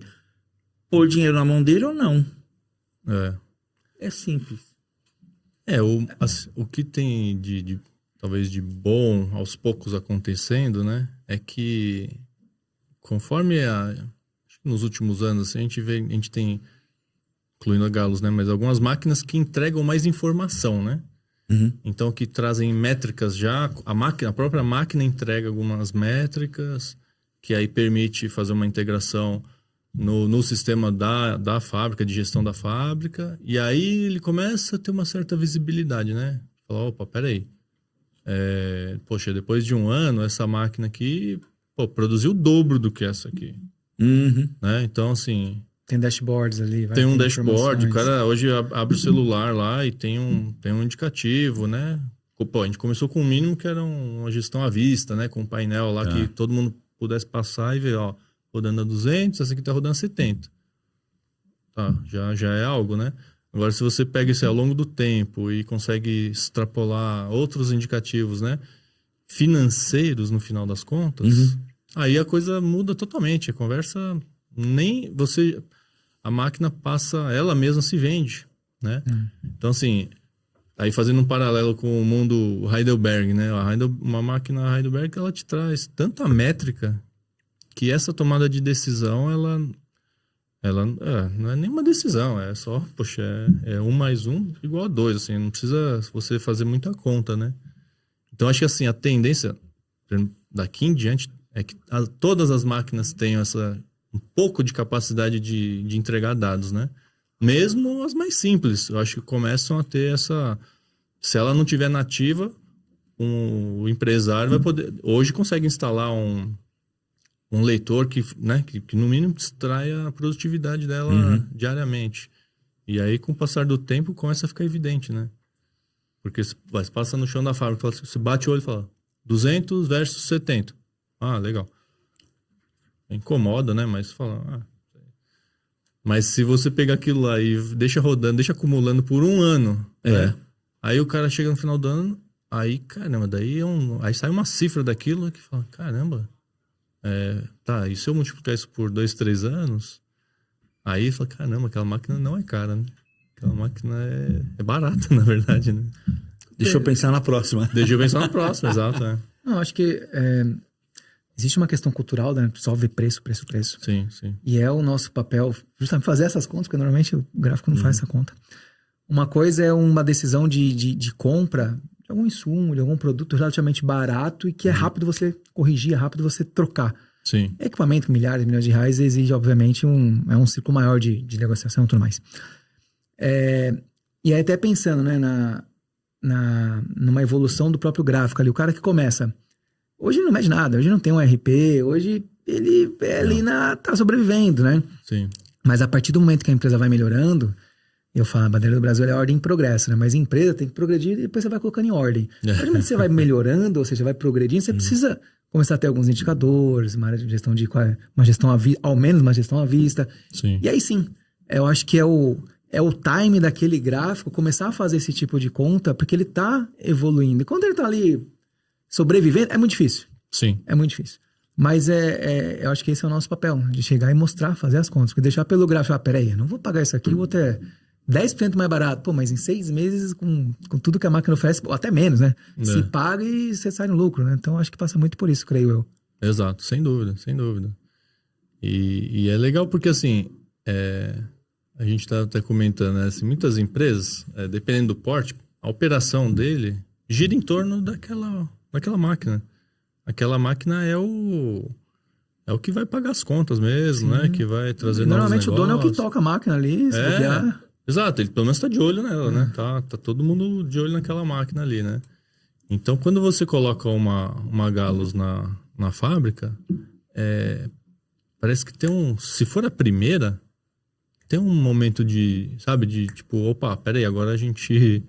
pôr dinheiro na mão dele ou não. É simples. O que tem talvez de bom aos poucos acontecendo, né? É que conforme acho que nos últimos anos a gente tem, incluindo a Galos, né? Mas algumas máquinas que entregam mais informação, né? Então que trazem métricas já, a própria máquina entrega algumas métricas que aí permite fazer uma integração no sistema da fábrica, de gestão da fábrica, e aí ele começa a ter uma certa visibilidade, né? Fala, opa, peraí, poxa, depois de um ano, essa máquina aqui, produziu o dobro do que essa aqui. Né? Então, assim... Tem dashboards ali. Tem um dashboard, o cara hoje abre o celular lá e tem um indicativo, né? Pô, a gente começou com o mínimo que era uma gestão à vista, né? Com um painel lá que todo mundo pudesse passar e ver, ó, rodando a 200, essa aqui tá rodando a 70. Tá, já é algo, né? Agora, se você pega isso ao longo do tempo e consegue extrapolar outros indicativos, né? Financeiros, no final das contas, aí a coisa muda totalmente. A conversa, a máquina passa, ela mesma se vende, né? Então, assim, aí fazendo um paralelo com o mundo Heidelberg, né? Uma máquina Heidelberg, ela te traz tanta métrica que essa tomada de decisão, ela não é nenhuma decisão, é só, poxa, é 1 mais 1 igual a 2, assim, não precisa você fazer muita conta, né? Então, acho que, assim, a tendência daqui em diante é que todas as máquinas tenham um pouco de capacidade de entregar dados, né? Mesmo as mais simples, eu acho que começam a ter se ela não tiver nativa, o empresário vai poder, hoje consegue instalar um leitor que no mínimo extrai a produtividade dela diariamente. E aí, com o passar do tempo, começa a ficar evidente, né? Porque você passa no chão da fábrica, você bate o olho e fala 200 versus 70. Ah, legal. Incomoda, né? Mas fala... Mas se você pegar aquilo lá e deixa rodando, deixa acumulando por um ano, né? Aí o cara chega no final do ano, aí, caramba, aí sai uma cifra daquilo que fala, caramba... e se eu multiplicar isso por 2, 3 anos, aí fala, caramba, aquela máquina não é cara, né? Aquela máquina é barata, na verdade, né? Deixa eu pensar na próxima. Exato. Não, acho que existe uma questão cultural, né? Só ver preço. Sim. E é o nosso papel justamente fazer essas contas, porque normalmente o gráfico não faz essa conta. Uma coisa é uma decisão de compra de algum insumo, de algum produto relativamente barato e que é rápido você corrigir, é rápido você trocar. Sim. Equipamento, milhares, milhões de reais, exige, obviamente, um ciclo maior de negociação e tudo mais. E aí até pensando, né, numa evolução do próprio gráfico ali, o cara que começa, hoje ele não mede nada, hoje não tem um RP, hoje ele ali tá sobrevivendo, né? Sim. Mas a partir do momento que a empresa vai melhorando, Eu falo, a bandeira do Brasil é a ordem em progresso, né? Mas empresa tem que progredir e depois você vai colocando em ordem. A partir do momento que você vai melhorando, ou seja, vai progredindo, você precisa começar a ter alguns indicadores, uma área de gestão uma gestão ao menos uma gestão à vista. Sim. E aí sim, eu acho que é o time daquele gráfico começar a fazer esse tipo de conta, porque ele tá evoluindo. E quando ele tá ali sobrevivendo, é muito difícil. Sim. É muito difícil. Mas eu acho que esse é o nosso papel, de chegar e mostrar, fazer as contas. Porque deixar pelo gráfico, peraí, eu não vou pagar isso aqui, eu vou ter 10% mais barato. Pô, mas em 6 meses, com tudo que a máquina oferece, ou até menos, né? Se paga e você sai no lucro, né? Então, acho que passa muito por isso, creio eu. Exato, sem dúvida, sem dúvida. E é legal porque, assim, a gente tá até comentando, né? Assim, muitas empresas, dependendo do porte, a operação dele gira em torno daquela máquina. Aquela máquina é o que vai pagar as contas mesmo, né? Que vai trazer novos Normalmente negócios. o dono é o que toca a máquina ali, se bobear. Exato, ele pelo menos tá de olho nela, né? Tá todo mundo de olho naquela máquina ali, né? Então, quando você coloca uma Galos na fábrica, parece que se for a primeira, tem um momento de, sabe, de tipo, opa, peraí, agora a gente...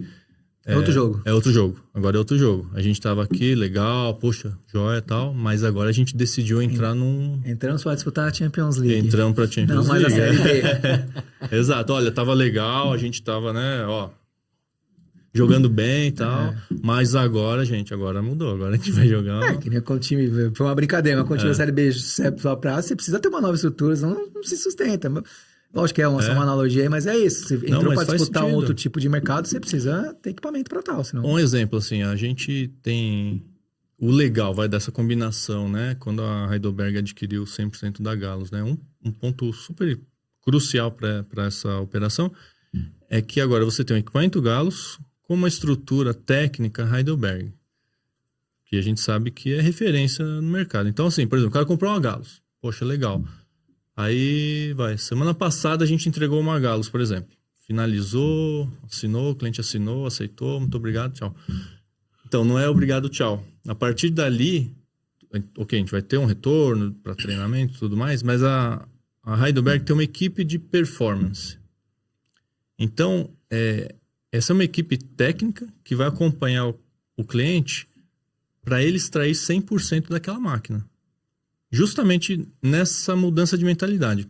É outro jogo. É outro jogo. Agora é outro jogo. A gente tava aqui, legal, poxa, joia e tal, mas agora a gente decidiu entrar num... Entramos para disputar a Champions League. Entramos pra Champions Não, League. mas a Série B. Exato. Olha, tava legal, a gente tava, né, ó, jogando bem e tal, mas agora mudou. Agora a gente vai jogar... Que nem com o time, foi uma brincadeira, mas quando o time da Série B só pra você precisa ter uma nova estrutura, senão não se sustenta. Lógico que só uma analogia aí, mas é isso. Você entrou para disputar um outro tipo de mercado, você precisa ter equipamento para tal. Senão... Um exemplo, assim, a gente tem... O legal vai dessa combinação, né? Quando a Heidelberg adquiriu 100% da Galos, né? Um ponto super crucial para essa operação é que agora você tem um equipamento Galos com uma estrutura técnica Heidelberg, que a gente sabe que é referência no mercado. Então, assim, por exemplo, o cara comprou uma Galos. Poxa, legal. Aí, semana passada a gente entregou uma Galos, por exemplo. Finalizou, assinou, o cliente assinou, aceitou, muito obrigado, tchau. Então, não é obrigado, tchau. A partir dali, ok, a gente vai ter um retorno para treinamento e tudo mais, mas a Heidelberg tem uma equipe de performance. Então, essa é uma equipe técnica que vai acompanhar o cliente para ele extrair 100% daquela máquina. Justamente nessa mudança de mentalidade.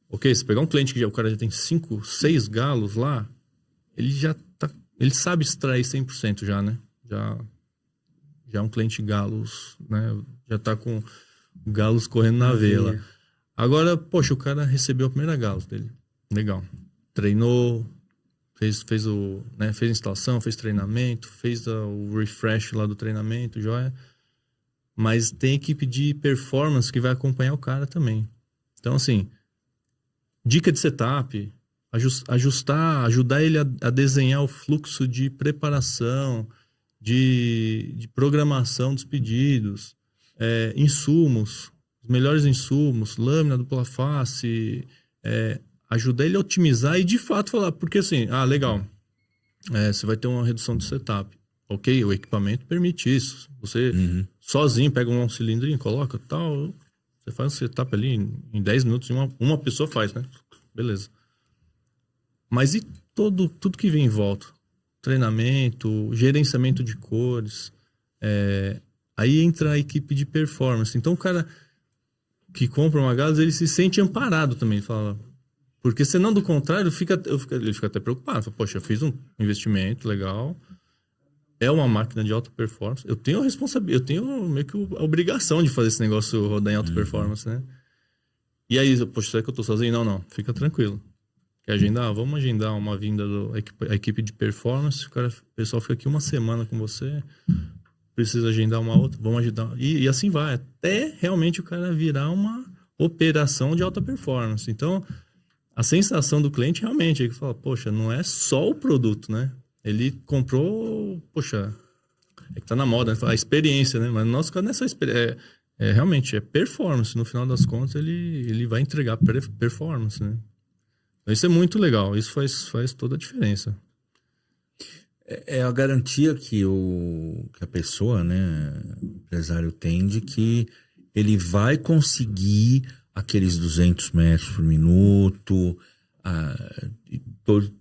Ok, se pegar um cliente que o cara já tem 5, 6 galos lá, ele sabe extrair 100% já, né? Já é um cliente galos, né? Já tá com galos correndo na veia. Agora, poxa, o cara recebeu a primeira galos dele. Legal. Treinou, fez a instalação, fez treinamento, fez o refresh lá do treinamento, joia. Mas tem equipe de performance que vai acompanhar o cara também. Então, assim, dica de setup, ajudar ele a desenhar o fluxo de preparação, de programação dos pedidos, insumos, os melhores insumos, lâmina, dupla face, ajudar ele a otimizar e de fato falar, porque assim, legal, você vai ter uma redução de setup. Ok, o equipamento permite isso. Você sozinho pega um cilindrinho, coloca tal. Você faz um setup ali em 10 minutos. Uma pessoa faz, né? Beleza. Mas e tudo que vem em volta? Treinamento, gerenciamento de cores. Aí entra a equipe de performance. Então o cara que compra uma Galos, ele se sente amparado também. Fala, porque senão, do contrário, ele fica até preocupado. Fala, poxa, eu fiz um investimento legal. É uma máquina de alta performance. Eu tenho eu tenho meio que a obrigação de fazer esse negócio rodar em alta performance, né? E aí, poxa, será que eu tô sozinho? Não, fica tranquilo. Quer agendar? Vamos agendar uma vinda da equipe de performance. O pessoal fica aqui uma semana com você. Precisa agendar uma outra. Vamos agendar. E assim vai. Até realmente o cara virar uma operação de alta performance. Então, a sensação do cliente realmente é que fala, poxa, não é só o produto, né? Ele comprou, poxa, que tá na moda, né? A experiência, né? Mas no nosso caso não é só experiência, realmente performance. No final das contas, ele vai entregar performance, né? Então, isso é muito legal, isso faz toda a diferença. É a garantia que a pessoa, né, o empresário tem de que ele vai conseguir aqueles 200 metros por minuto,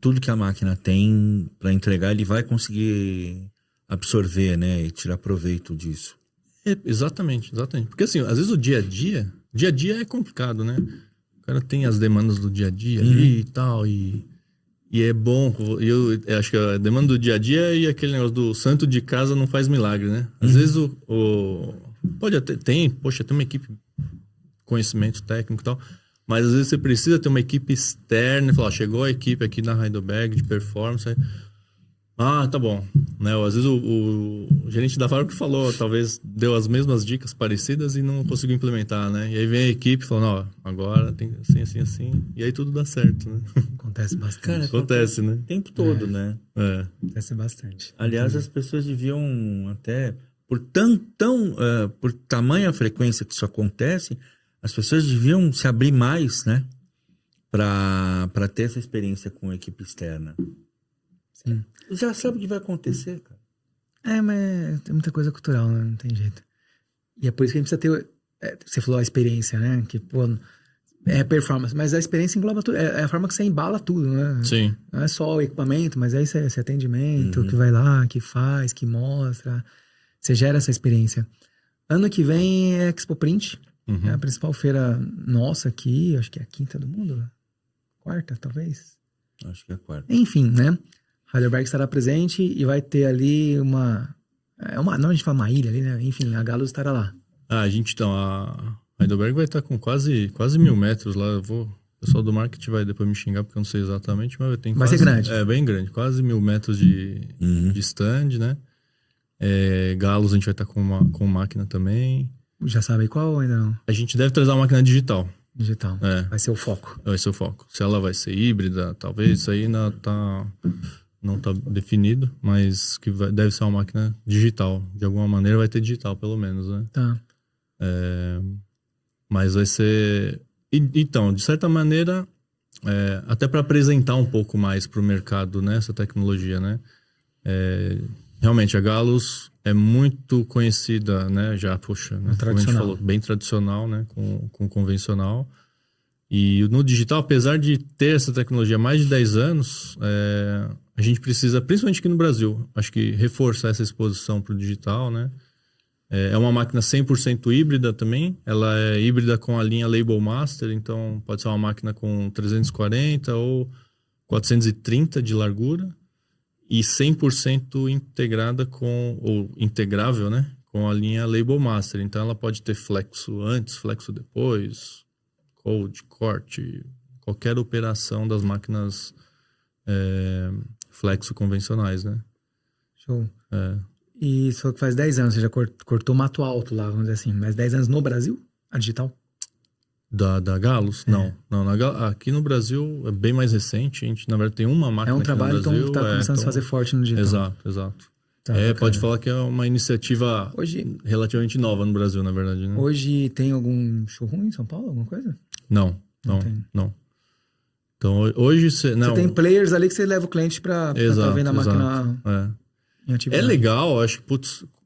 tudo que a máquina tem para entregar, ele vai conseguir absorver, né? E tirar proveito disso. Exatamente. Porque assim, às vezes o dia a dia é complicado, né? O cara tem as demandas do dia a dia ali e tal, e é bom. Eu acho que a demanda do dia a dia e aquele negócio do santo de casa não faz milagre, né? Às vezes pode até tem uma equipe, conhecimento técnico e tal, mas às vezes você precisa ter uma equipe externa e falar, chegou a equipe aqui na Heidelberg de performance. Tá bom. Né? Às vezes o gerente da fábrica falou, talvez deu as mesmas dicas parecidas e não conseguiu implementar, né? E aí vem a equipe falando, agora tem assim. E aí tudo dá certo, né? Acontece bastante. Cara, acontece, né? O tempo todo, né? Acontece bastante. Aliás, as pessoas deviam até... Por tamanha frequência que isso acontece, as pessoas deviam se abrir mais, né? Para ter essa experiência com a equipe externa. Sim. Já sabe o que vai acontecer, cara. Mas tem muita coisa cultural, né? Não tem jeito. E é por isso que a gente precisa ter... você falou a experiência, né? Que, é performance. Mas a experiência engloba tudo. É a forma que você embala tudo, né? Sim. Não é só o equipamento, mas é esse atendimento que vai lá, que faz, que mostra. Você gera essa experiência. Ano que vem é Expo Print. É a principal feira nossa aqui. Acho que é a quinta do mundo. Quarta, talvez. Acho que é a quarta. Enfim, né? Heidelberg estará presente e vai ter ali uma... não, a gente fala uma ilha ali, né? Enfim, a Galus estará lá. A Heidelberg vai estar com quase 1.000 metros lá. O pessoal do marketing vai depois me xingar porque eu não sei exatamente, mas vai ser grande. É bem grande, quase 1.000 metros de stand, né? Galus a gente vai estar com máquina também. Já sabe qual ou ainda não? A gente deve trazer uma máquina digital. Digital. Vai ser o foco. Vai ser o foco. Se ela vai ser híbrida, talvez, isso aí não tá definido, mas deve ser uma máquina digital. De alguma maneira vai ter digital, pelo menos, né? Tá. Mas vai ser... Então, de certa maneira, até para apresentar um pouco mais para o mercado, né, essa tecnologia, né? Realmente, a Galus é muito conhecida, né? Já, né, como a gente falou, bem tradicional, né? Com convencional. E no digital, apesar de ter essa tecnologia há mais de 10 anos, a gente precisa, principalmente aqui no Brasil, acho que reforçar essa exposição para o digital, né? É uma máquina 100% híbrida também. Ela é híbrida com a linha Label Master, então pode ser uma máquina com 340 ou 430 de largura e 100% integrada ou integrável, né? Com a linha Label Master. Então ela pode ter flexo antes, flexo depois, code, corte, qualquer operação das máquinas flexo convencionais, né? Show. E isso foi que faz 10 anos, você já cortou mato alto lá, vamos dizer assim, mas 10 anos no Brasil, a digital? Da Galus? Não, aqui no Brasil é bem mais recente, a gente na verdade tem uma máquina aqui no Brasil. É um trabalho que está começando a se fazer forte no digital. Exato. Tá, pode falar que é uma iniciativa relativamente nova no Brasil, na verdade, né? Hoje tem algum showroom em São Paulo, alguma coisa? Não. Então hoje você tem players ali que você leva o cliente para ver na máquina em atividade. É legal, acho que,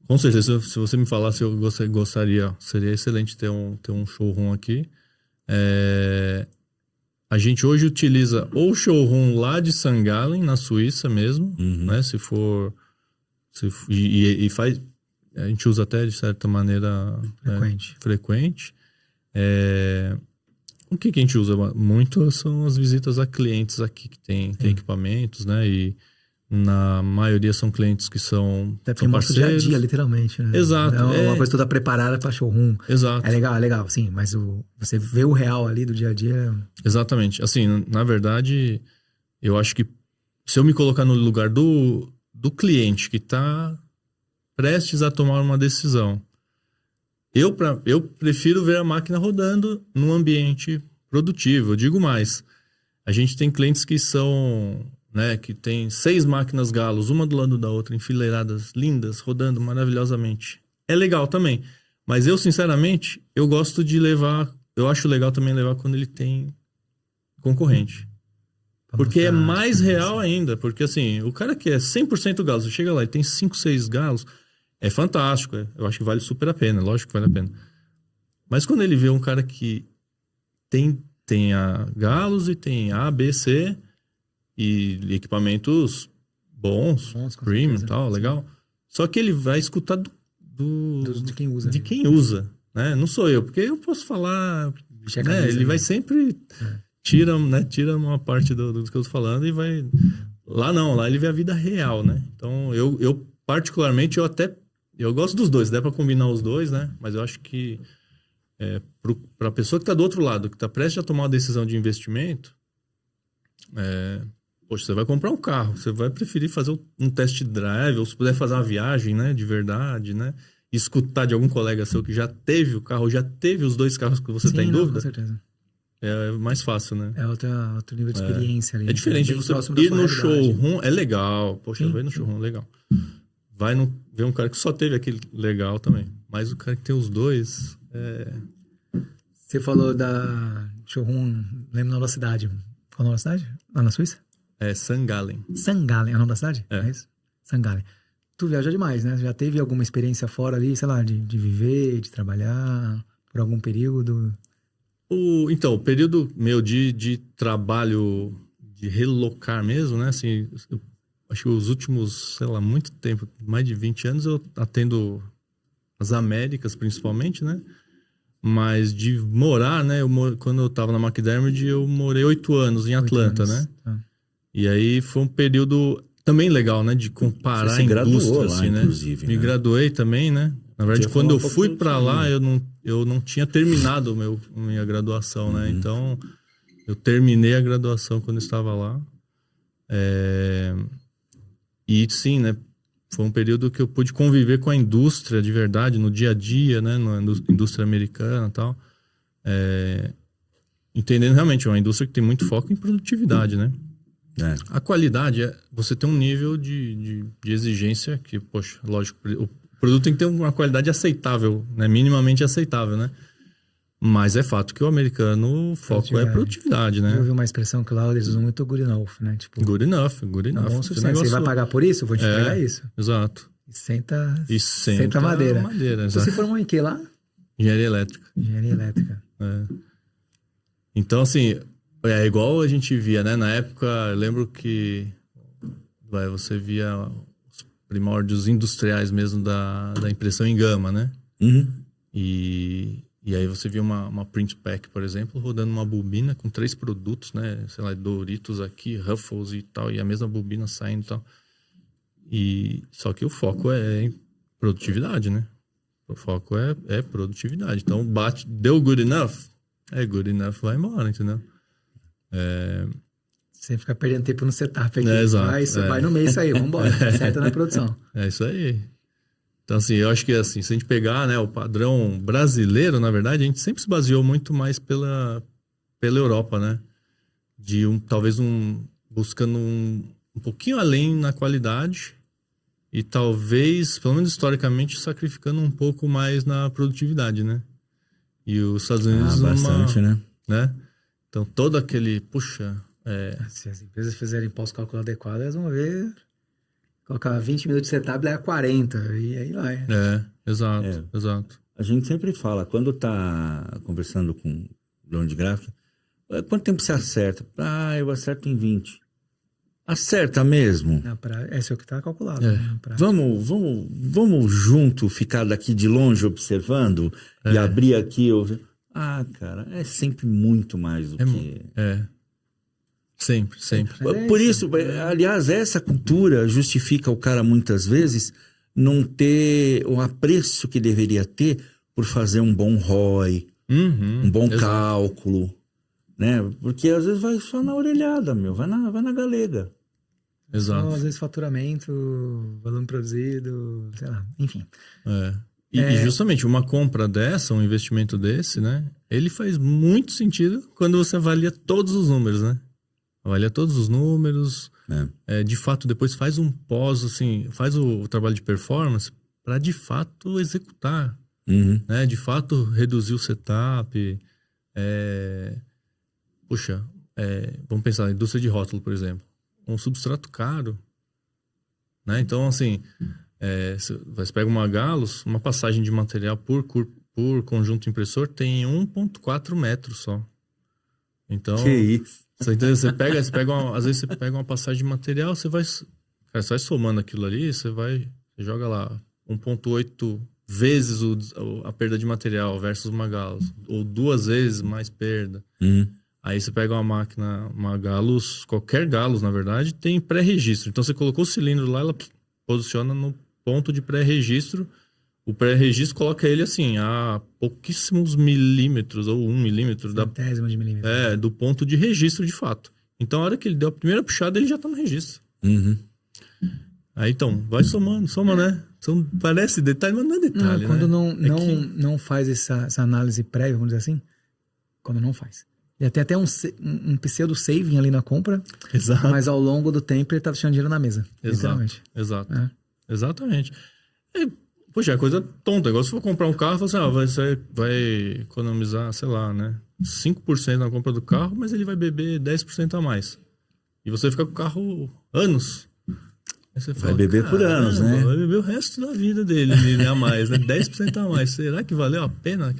com certeza, se você me falasse, eu gostaria, seria excelente ter um showroom aqui. A gente hoje utiliza ou showroom lá de St. Gallen, na Suíça mesmo, né? Se for e faz, a gente usa até de certa maneira frequente. O que a gente usa muito são as visitas a clientes aqui que tem equipamentos, né? E na maioria são clientes que são parceiros. Dia a dia, literalmente. Né? Exato. É uma coisa toda preparada para showroom. Exato. É legal, sim. Mas você vê o real ali do dia a dia... Exatamente. Assim, na verdade, eu acho que se eu me colocar no lugar do cliente que está prestes a tomar uma decisão, eu prefiro ver a máquina rodando num ambiente produtivo. Eu digo mais. A gente tem clientes que são... né, que tem 6 máquinas Galus, uma do lado da outra, enfileiradas, lindas, rodando maravilhosamente. É legal também. Mas eu, sinceramente, eu gosto de levar... Eu acho legal também levar quando ele tem concorrente. Porque é mais real ainda. Porque, assim, o cara que é 100% Galus, você chega lá e tem 5, 6 Galus, é fantástico. Eu acho que vale super a pena. Lógico que vale a pena. Mas quando ele vê um cara que tem tem a Galos e tem A, B, C e equipamentos bons, com premium e certeza. tal, legal. Só que ele vai escutar De quem usa. de quem usa, né? Não sou eu, porque eu posso falar, Checa né? a mesa, Ele vai né? sempre tira uma parte do que eu tô falando e vai... Lá não, lá ele vê a vida real, né? Então, eu particularmente, eu gosto dos dois, dá pra combinar os dois, né? Mas eu acho que para a pessoa que está do outro lado, que está prestes a tomar uma decisão de investimento, poxa, você vai comprar um carro, você vai preferir fazer um test drive, ou se puder fazer uma viagem, né, de verdade, né? Escutar de algum colega seu que já teve o carro, já teve os dois carros que você está em Sim, não, dúvida, com certeza. é mais fácil, né? É outro nível de experiência ali. É diferente de bem você próximo da ir sua no realidade. showroom, é legal. Poxa, Sim, vai no showroom, legal. Vai ver um cara que só teve aquele legal também. Mas o cara que tem os dois, Você falou da showroom, lembro o nome da cidade. Qual é o nome da cidade? Lá na Suíça? é St. Gallen. St. Gallen é o nome da cidade? É. isso? St. Gallen. Tu viaja demais, né? Já teve alguma experiência fora ali, sei lá, de viver, de trabalhar por algum período? Então, o período meu de trabalho, de relocar mesmo, né? Assim, eu acho que os últimos, sei lá, muito tempo, mais de 20 anos, eu atendo as Américas, principalmente, né? Mas de morar, né? Quando eu tava na McDermott, eu morei 8 anos em Atlanta, 8 anos. né? Tá. E aí foi um período também legal, né? De comparar Você se graduou indústria, lá, assim, né? inclusive, Me né? graduei também, né? Na verdade, Podia quando falar eu um fui pouquinho para disso lá, aí. eu não tinha terminado minha graduação, né? Uhum. Então, eu terminei a graduação quando eu estava lá. E sim, né? Foi um período que eu pude conviver com a indústria de verdade, no dia a dia, né? Na indústria americana e tal. Entendendo realmente, é uma indústria que tem muito foco em produtividade, né? A qualidade, você tem um nível de exigência que, poxa, lógico, o produto tem que ter uma qualidade aceitável, né? Minimamente aceitável, né? Mas é fato que o americano, o foco é produtividade, Já né? ouvi uma expressão que lá eles usam muito good enough, né? Tipo, Good enough, good tá enough. bom o Esse suficiente. Você vai pagar por isso? Eu vou te entregar isso. Exato. E senta Senta a madeira. madeira, Você exato. se formou em que lá? Engenharia elétrica. Engenharia elétrica. Então, assim, é igual a gente via, né? Na época, eu lembro que você via os primórdios industriais mesmo da impressão em gama, né? Uhum. E aí você via uma print pack, por exemplo, rodando uma bobina com 3 produtos, né? Sei lá, Doritos aqui, Ruffles e tal, e a mesma bobina saindo e tal. Só que o foco é em produtividade, né? O foco é produtividade. Então, deu good enough? Good enough, vai embora, entendeu? Você fica perdendo tempo no setup aqui. Exato. Vai no mês aí, vambora. Acerta na produção. É isso aí. Então, assim, eu acho que, assim, se a gente pegar, né, o padrão brasileiro, na verdade, a gente sempre se baseou muito mais pela Europa, né? Talvez buscando um pouquinho além na qualidade e talvez, pelo menos historicamente, sacrificando um pouco mais na produtividade, né? E os Estados Unidos... bastante, né? Então, todo aquele... Puxa... Se as empresas fizerem pós-cálculo adequado, elas vão ver... Colocar 20 minutos de setup, daí 40. E aí vai. Exato. A gente sempre fala, quando tá conversando com dono de gráfica, quanto tempo você acerta? Eu acerto em 20. Acerta mesmo? Esse é o que está calculado. Né? Vamos junto ficar daqui de longe observando e abrir aqui. Cara, é sempre muito mais do que... Sempre. Por isso, aliás, essa cultura justifica o cara muitas vezes não ter o apreço que deveria ter por fazer um bom ROI, um bom cálculo, né? Porque às vezes vai só na orelhada, vai na galega. Exato. Só, às vezes faturamento, volume produzido, sei lá, enfim. E justamente uma compra dessa, um investimento desse, né? Ele faz muito sentido quando você avalia todos os números, né? Avalia todos os números, de fato depois faz um assim, faz o trabalho de performance para de fato executar, né? De fato reduzir o setup. Vamos pensar na indústria de rótulo, por exemplo, um substrato caro, né? Então, assim, você pega uma Galos, uma passagem de material por conjunto impressor tem 1,4 metros só. Então, Que isso. você pega às vezes você pega uma passagem de material, você vai somando aquilo ali, você joga lá 1,8 vezes a perda de material versus uma Galos, ou 2 vezes mais perda. Aí você pega uma máquina, uma Galos, qualquer Galos, na verdade, tem pré-registro. Então você colocou o cilindro lá, ela posiciona no ponto de pré-registro. O pré-registro coloca ele assim, a pouquíssimos milímetros, ou 1 milímetro Centésima de milímetro. do ponto de registro de fato. Então, a hora que ele deu a primeira puxada, ele já tá no registro. Aí, então, vai soma, né? Parece detalhe, mas não é detalhe, quando né? não faz essa análise prévia, vamos dizer assim, quando não faz. Ele tem até um pseudo-saving ali na compra, Exato. mas ao longo do tempo ele tá deixando dinheiro na mesa, literalmente. Exato. É. Exatamente. Poxa, é coisa tonta. Igual se for comprar um carro, você vai economizar, sei lá, né? 5% na compra do carro, mas ele vai beber 10% a mais. E você fica com o carro anos. Aí você fala, Vai beber por anos, né? Vai beber o resto da vida dele a mais, né? 10% a mais. Será que valeu a pena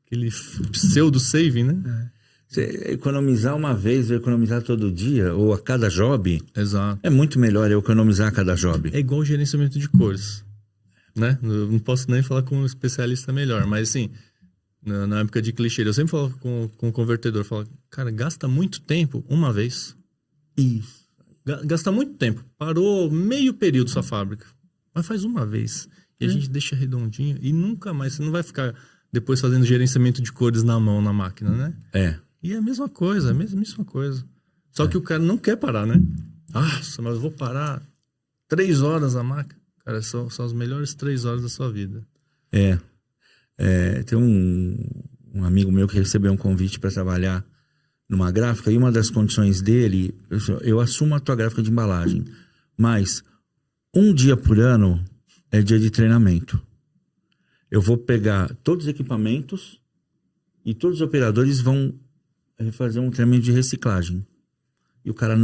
aquele pseudo-saving, né? Você economizar uma vez ou economizar todo dia, ou a cada job, Exato. é muito melhor eu economizar a cada job. É igual o gerenciamento de cores, né? Eu não posso nem falar com um especialista melhor, mas assim, na época de clichê, eu sempre falo com o convertedor, falo, cara, gasta muito tempo uma vez. Isso. Gasta muito tempo. Parou meio período sua fábrica. Mas faz uma vez. E a gente deixa redondinho e nunca mais. Você não vai ficar depois fazendo gerenciamento de cores na mão, na máquina, né? E é a mesma coisa, a mesma coisa. Só que o cara não quer parar, né? Nossa, mas eu vou parar 3 horas a máquina. Cara, são as melhores 3 horas da sua vida. Tem um amigo meu que recebeu um convite para trabalhar numa gráfica, e uma das condições dele, eu assumo a tua gráfica de embalagem, mas um dia por ano é dia de treinamento. Eu vou pegar todos os equipamentos e todos os operadores vão fazer um treinamento de reciclagem. E o cara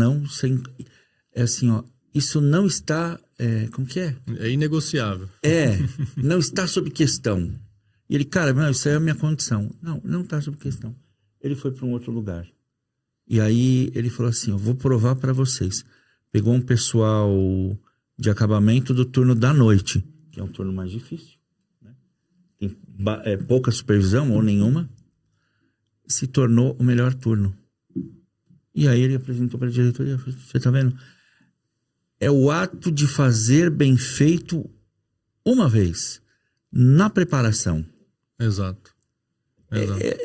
é assim, ó, isso não está, como que é? É inegociável. Não está sob questão. E ele, cara, não, isso aí é a minha condição. Não está sob questão. Ele foi para um outro lugar. E aí ele falou assim, eu vou provar para vocês. Pegou um pessoal de acabamento do turno da noite, que é um turno mais difícil, né? Tem pouca supervisão ou nenhuma. Se tornou o melhor turno. E aí ele apresentou para a diretoria, você tá vendo? É o ato de fazer bem feito uma vez, na preparação. Exato.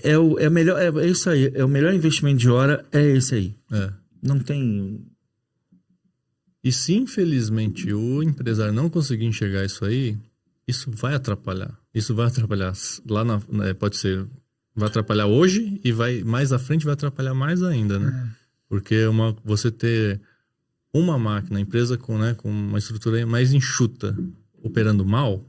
É melhor, é isso aí. É o melhor investimento de hora, é esse aí. Não tem... E se infelizmente o empresário não conseguir enxergar isso aí, isso vai atrapalhar. Isso vai atrapalhar lá pode ser, vai atrapalhar hoje e mais à frente vai atrapalhar mais ainda, né? Porque você ter uma máquina, empresa com uma estrutura mais enxuta, operando mal,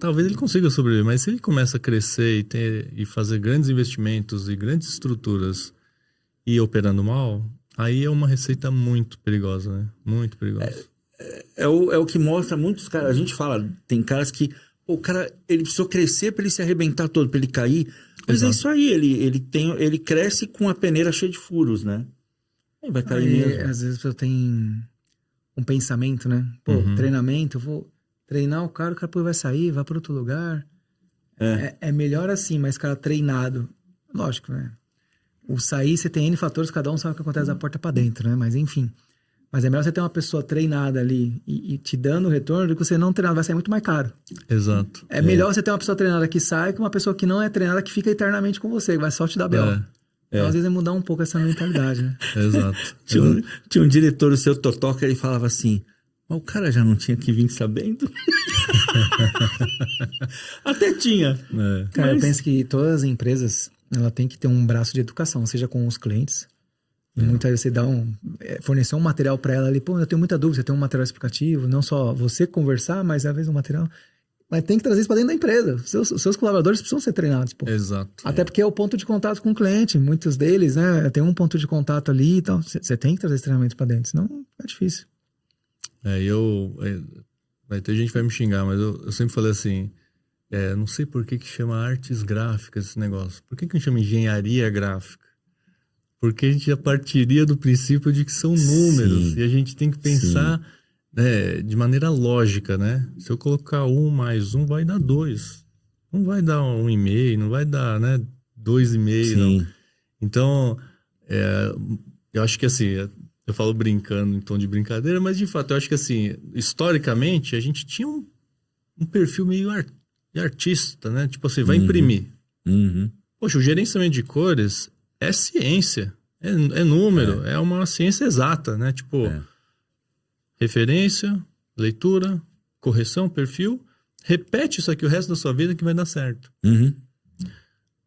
talvez ele consiga sobreviver, mas se ele começa a crescer e fazer grandes investimentos e grandes estruturas e operando mal, aí é uma receita muito perigosa, né? Muito perigosa. É o que mostra muitos caras. A gente fala, tem caras que o cara, ele precisou crescer para ele se arrebentar todo, para ele cair. Mas é isso aí, ele cresce com a peneira cheia de furos, né? Aí vai cair mesmo. Às vezes eu tenho um pensamento, né? Treinamento, eu vou treinar o cara vai sair, vai para outro lugar. É melhor assim, mas cara treinado. Lógico, né? O sair, você tem N fatores, cada um sabe o que acontece da porta para dentro, né? Mas enfim. Mas é melhor você ter uma pessoa treinada ali e te dando o retorno do que você não treinado, vai sair muito mais caro. Exato. É melhor você ter uma pessoa treinada que sai que uma pessoa que não é treinada que fica eternamente com você, que vai só te dar B.O. Então, às vezes é mudar um pouco essa mentalidade, né? Exato. Tinha um diretor do seu Totoca, ele falava assim, mas o cara já não tinha que vir sabendo? Até tinha. Cara, eu penso que todas as empresas, ela tem que ter um braço de educação, seja com os clientes. Muitas vezes você dá fornecer um material para ela ali, pô, eu tenho muita dúvida, você tem um material explicativo, não só você conversar, mas às vezes um material... Mas tem que trazer isso para dentro da empresa. Seus colaboradores precisam ser treinados, pô. Exato. Até porque é o ponto de contato com o cliente. Muitos deles, né, tem um ponto de contato ali, então você tem que trazer esse treinamento para dentro, senão é difícil. Vai ter gente que vai me xingar, mas eu sempre falei assim, não sei por que chama artes gráficas esse negócio. Por que não chama engenharia gráfica? Porque a gente já partiria do princípio de que são números. Sim. E a gente tem que pensar de maneira lógica, né? Se eu colocar 1 mais 1, vai dar 2. Não vai dar 1,5, não vai dar, né, 2,5. Não. Então, eu acho que assim, eu falo brincando em tom de brincadeira, mas de fato, eu acho que assim, historicamente, a gente tinha um perfil meio de artista, né? Tipo assim, vai imprimir. Poxa, o gerenciamento de cores é ciência, é número, é uma ciência exata, né? Tipo, referência, leitura, correção, perfil, repete isso aqui o resto da sua vida que vai dar certo.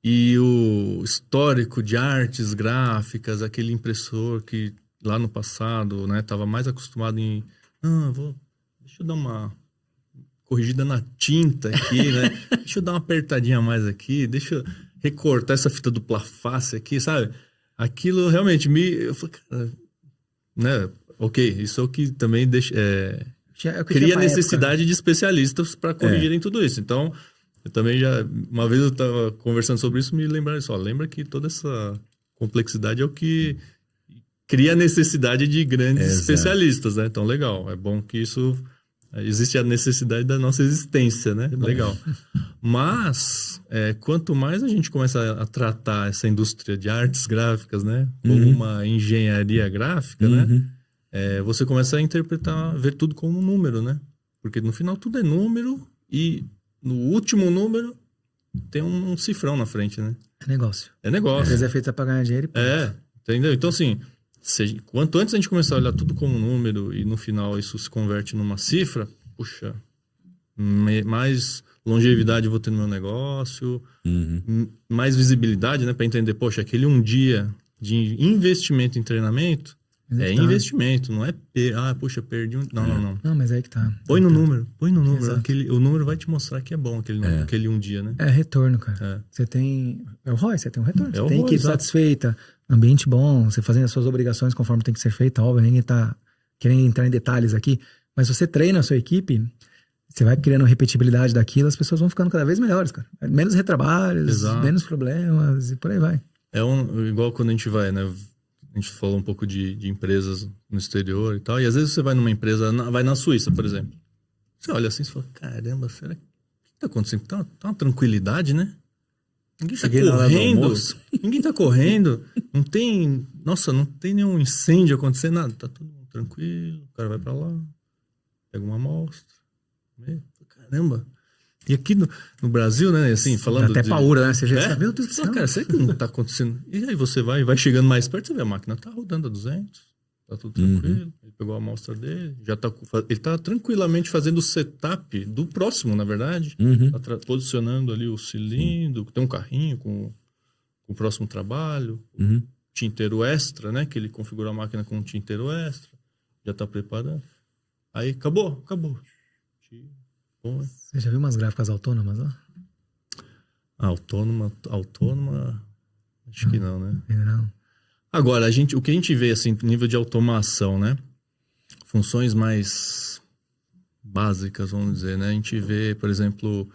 E o histórico de artes gráficas, aquele impressor que lá no passado, né, estava mais acostumado em... deixa eu dar uma corrigida na tinta aqui, né? Deixa eu dar uma apertadinha a mais aqui, deixa eu recortar essa fita dupla face aqui, sabe? Aquilo realmente eu falei, cara, né? Ok, isso é o que também deixa, cria necessidade de especialistas para corrigirem tudo isso. Então, eu também uma vez eu estava conversando sobre isso, me lembraram isso, lembra que toda essa complexidade é o que cria a necessidade de grandes especialistas, né? Então, legal, é bom que isso... Existe a necessidade da nossa existência, né? Legal. Mas, quanto mais a gente começa a tratar essa indústria de artes gráficas, né? Como uma engenharia gráfica, né? Você começa a interpretar, ver tudo como um número, né? Porque no final tudo é número e no último número tem um cifrão na frente, né? É negócio. É negócio. Às vezes é feito para ganhar dinheiro e pronto. Entendeu? Então, assim... Quanto antes a gente começar a olhar tudo como número e no final isso se converte numa cifra, puxa, mais longevidade eu vou ter no meu negócio, mais visibilidade, né, para entender, poxa, aquele um dia de investimento em treinamento investimento, não é puxa, perdi um... Não. Não, mas aí que tá. Põe no número. O número vai te mostrar que é bom aquele um dia, né? É retorno, cara. Você tem... É o ROI, você tem um retorno. Você tem ROI, equipe satisfeita, ambiente bom, você fazendo as suas obrigações conforme tem que ser feita, óbvio, ninguém tá querendo entrar em detalhes aqui, mas você treina a sua equipe, você vai criando repetibilidade daquilo, as pessoas vão ficando cada vez melhores, cara. Menos retrabalhos, menos problemas e por aí vai. Igual quando a gente vai, né? A gente falou um pouco de empresas no exterior e tal. E às vezes você vai numa empresa, vai na Suíça, por exemplo. Você olha assim e fala, caramba, será que tá acontecendo? Tá uma tranquilidade, né? Ninguém tá correndo. Ninguém tá correndo. Não tem nenhum incêndio acontecendo, nada. Tá tudo tranquilo. O cara vai pra lá, pega uma amostra. Caramba. E aqui no Brasil, né, assim, falando até paura, né? Você já sabe, meu Deus do céu. Cara, será que não tá acontecendo? E aí você vai chegando mais perto, você vê a máquina tá rodando a 200, tá tudo tranquilo. Ele pegou a amostra dele, ele tá tranquilamente fazendo o setup do próximo, na verdade. Tá posicionando ali o cilindro, tem um carrinho com o próximo trabalho, tinteiro extra, né, que ele configura a máquina com um tinteiro extra, já tá preparando. Aí acabou. Você já viu umas gráficas autônomas, ó? Autônoma, acho que não, né? Não. Agora, o que a gente vê, assim, nível de automação, né? Funções mais básicas, vamos dizer, né? A gente vê, por exemplo,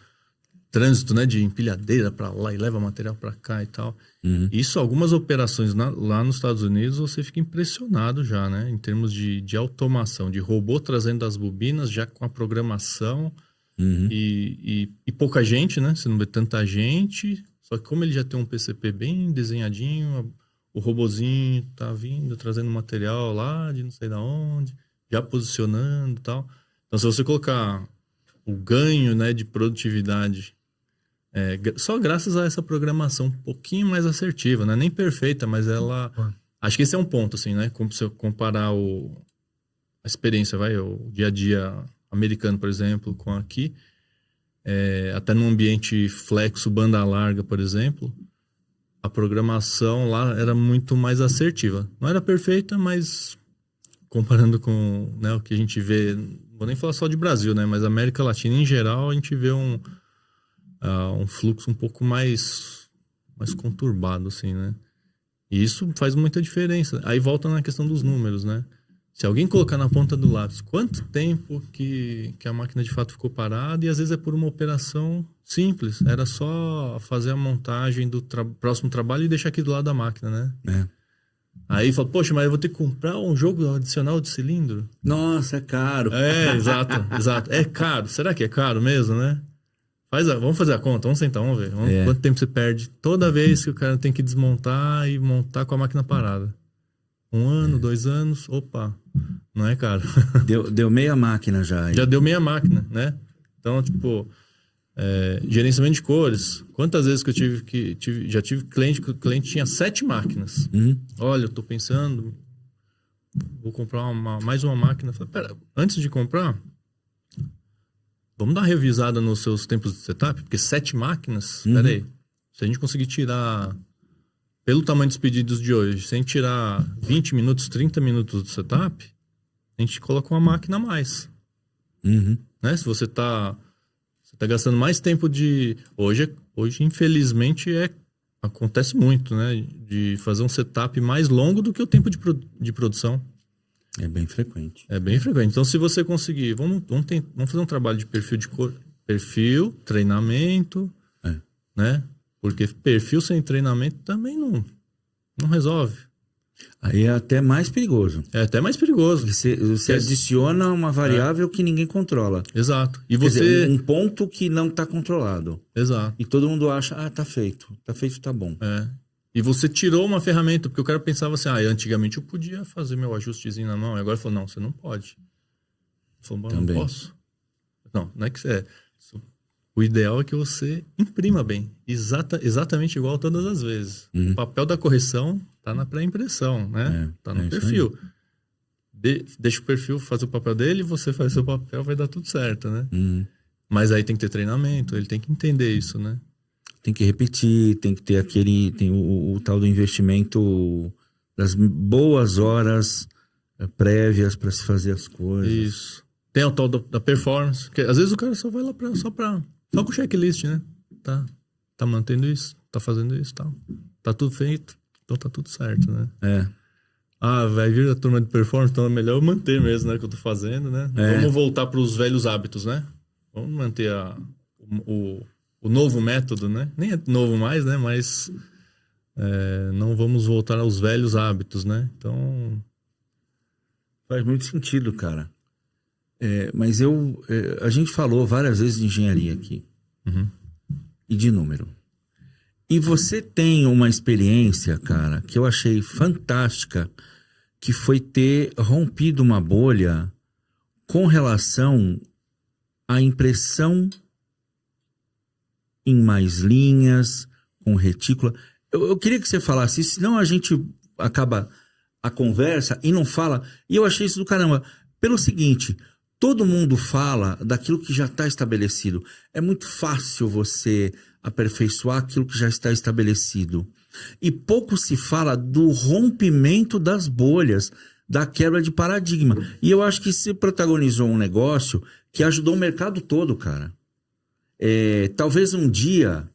trânsito, né? De empilhadeira para lá e leva material para cá e tal. Isso, algumas operações lá nos Estados Unidos, você fica impressionado já, né? Em termos de automação, de robô trazendo as bobinas já com a programação. E pouca gente, né? Você não vê tanta gente. Só que como ele já tem um PCB bem desenhadinho, o robozinho tá vindo, trazendo material lá de não sei da onde, já posicionando e tal. Então, se você colocar o ganho, né, de produtividade, só graças a essa programação um pouquinho mais assertiva, né? Nem perfeita, mas ela... Acho que esse é um ponto, assim, né? Como se eu comparar a experiência, o dia a dia americano, por exemplo, com aqui, até num ambiente flexo, banda larga, por exemplo, a programação lá era muito mais assertiva. Não era perfeita, mas comparando com, né, o que a gente vê, não vou nem falar só de Brasil, né, mas América Latina em geral, a gente vê um fluxo um pouco mais conturbado, assim, né? E isso faz muita diferença. Aí volta na questão dos números, né? Se alguém colocar na ponta do lápis quanto tempo que a máquina de fato ficou parada, e às vezes é por uma operação simples, era só fazer a montagem do próximo trabalho e deixar aqui do lado da máquina, né? É. Aí fala, poxa, mas eu vou ter que comprar um jogo adicional de cilindro? Nossa, é caro. É, exato. É caro. Será que é caro mesmo, né? Vamos fazer a conta, vamos sentar, vamos ver. Quanto tempo você perde toda vez que o cara tem que desmontar e montar com a máquina parada? 1 ano, 2 anos, opa, não é caro. Deu meia máquina já. Aí. Já deu meia máquina, né? Então, tipo, gerenciamento de cores. Quantas vezes que eu já tive cliente que o cliente tinha 7 máquinas. Olha, eu tô pensando, vou comprar mais uma máquina. Falei, pera, antes de comprar, vamos dar uma revisada nos seus tempos de setup, porque 7 máquinas, peraí, se a gente conseguir tirar, pelo tamanho dos pedidos de hoje, se a gente tirar 20 minutos, 30 minutos do setup, a gente coloca uma máquina a mais. Né? Se você tá gastando mais tempo de... Hoje infelizmente, acontece muito, né? De fazer um setup mais longo do que o tempo de produção. É bem frequente. É bem frequente. Então, se você conseguir... Vamos fazer um trabalho de perfil de cor. Perfil, treinamento, né? Porque perfil sem treinamento também não resolve. Aí é até mais perigoso. É até mais perigoso. Você adiciona uma variável que ninguém controla. Exato. E Quer você... dizer, um ponto que não está controlado. Exato. E todo mundo acha, tá feito. Tá feito, tá bom. E você tirou uma ferramenta, porque o cara pensava assim, antigamente eu podia fazer meu ajustezinho na mão. E agora falou, não, você não pode. Falou, mas não posso. Não é que você... O ideal é que você imprima bem. Exatamente igual todas as vezes. O papel da correção tá na pré-impressão, né? Tá no perfil. Deixa o perfil fazer o papel dele, você faz o seu papel, vai dar tudo certo, né? Mas aí tem que ter treinamento, ele tem que entender isso, né? Tem que repetir, tem que ter tem o tal do investimento das boas horas prévias para se fazer as coisas. Isso. Tem o tal da performance, que às vezes o cara só vai lá só com o checklist, né? Tá mantendo isso, tá fazendo isso, tá tudo feito, então tá tudo certo, né? Vai vir a turma de performance, então é melhor eu manter mesmo, né? Que eu tô fazendo, né? Vamos voltar para os velhos hábitos, né? Vamos manter o novo método, né? Nem é novo mais, né? Mas não vamos voltar aos velhos hábitos, né? Então... Faz muito sentido, cara. Mas a gente falou várias vezes de engenharia aqui. E de número. E você tem uma experiência, cara, que eu achei fantástica, que foi ter rompido uma bolha com relação à impressão em mais linhas, com retícula. Eu queria que você falasse isso, senão a gente acaba a conversa e não fala. E eu achei isso do caramba. Pelo seguinte... Todo mundo fala daquilo que já está estabelecido. É muito fácil você aperfeiçoar aquilo que já está estabelecido. E pouco se fala do rompimento das bolhas, da quebra de paradigma. E eu acho que você protagonizou um negócio que ajudou o mercado todo, cara. Talvez um dia,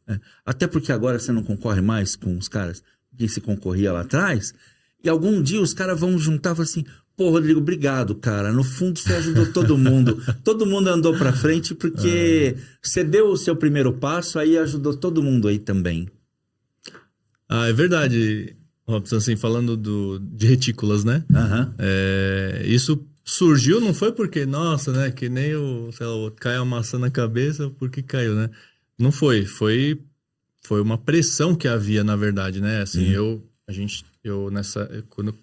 até porque agora você não concorre mais com os caras que se concorria lá atrás, e algum dia os caras vão juntar e falar assim... Pô, Rodrigo, obrigado, cara. No fundo, você ajudou todo mundo. Todo mundo andou pra frente porque você deu o seu primeiro passo, aí ajudou todo mundo aí também. É verdade, Robson, assim, falando de retículas, né? Isso surgiu, não foi porque, nossa, né? Que nem caiu a maçã na cabeça, porque caiu, né? Não foi. Foi uma pressão que havia, na verdade, né? Assim, quando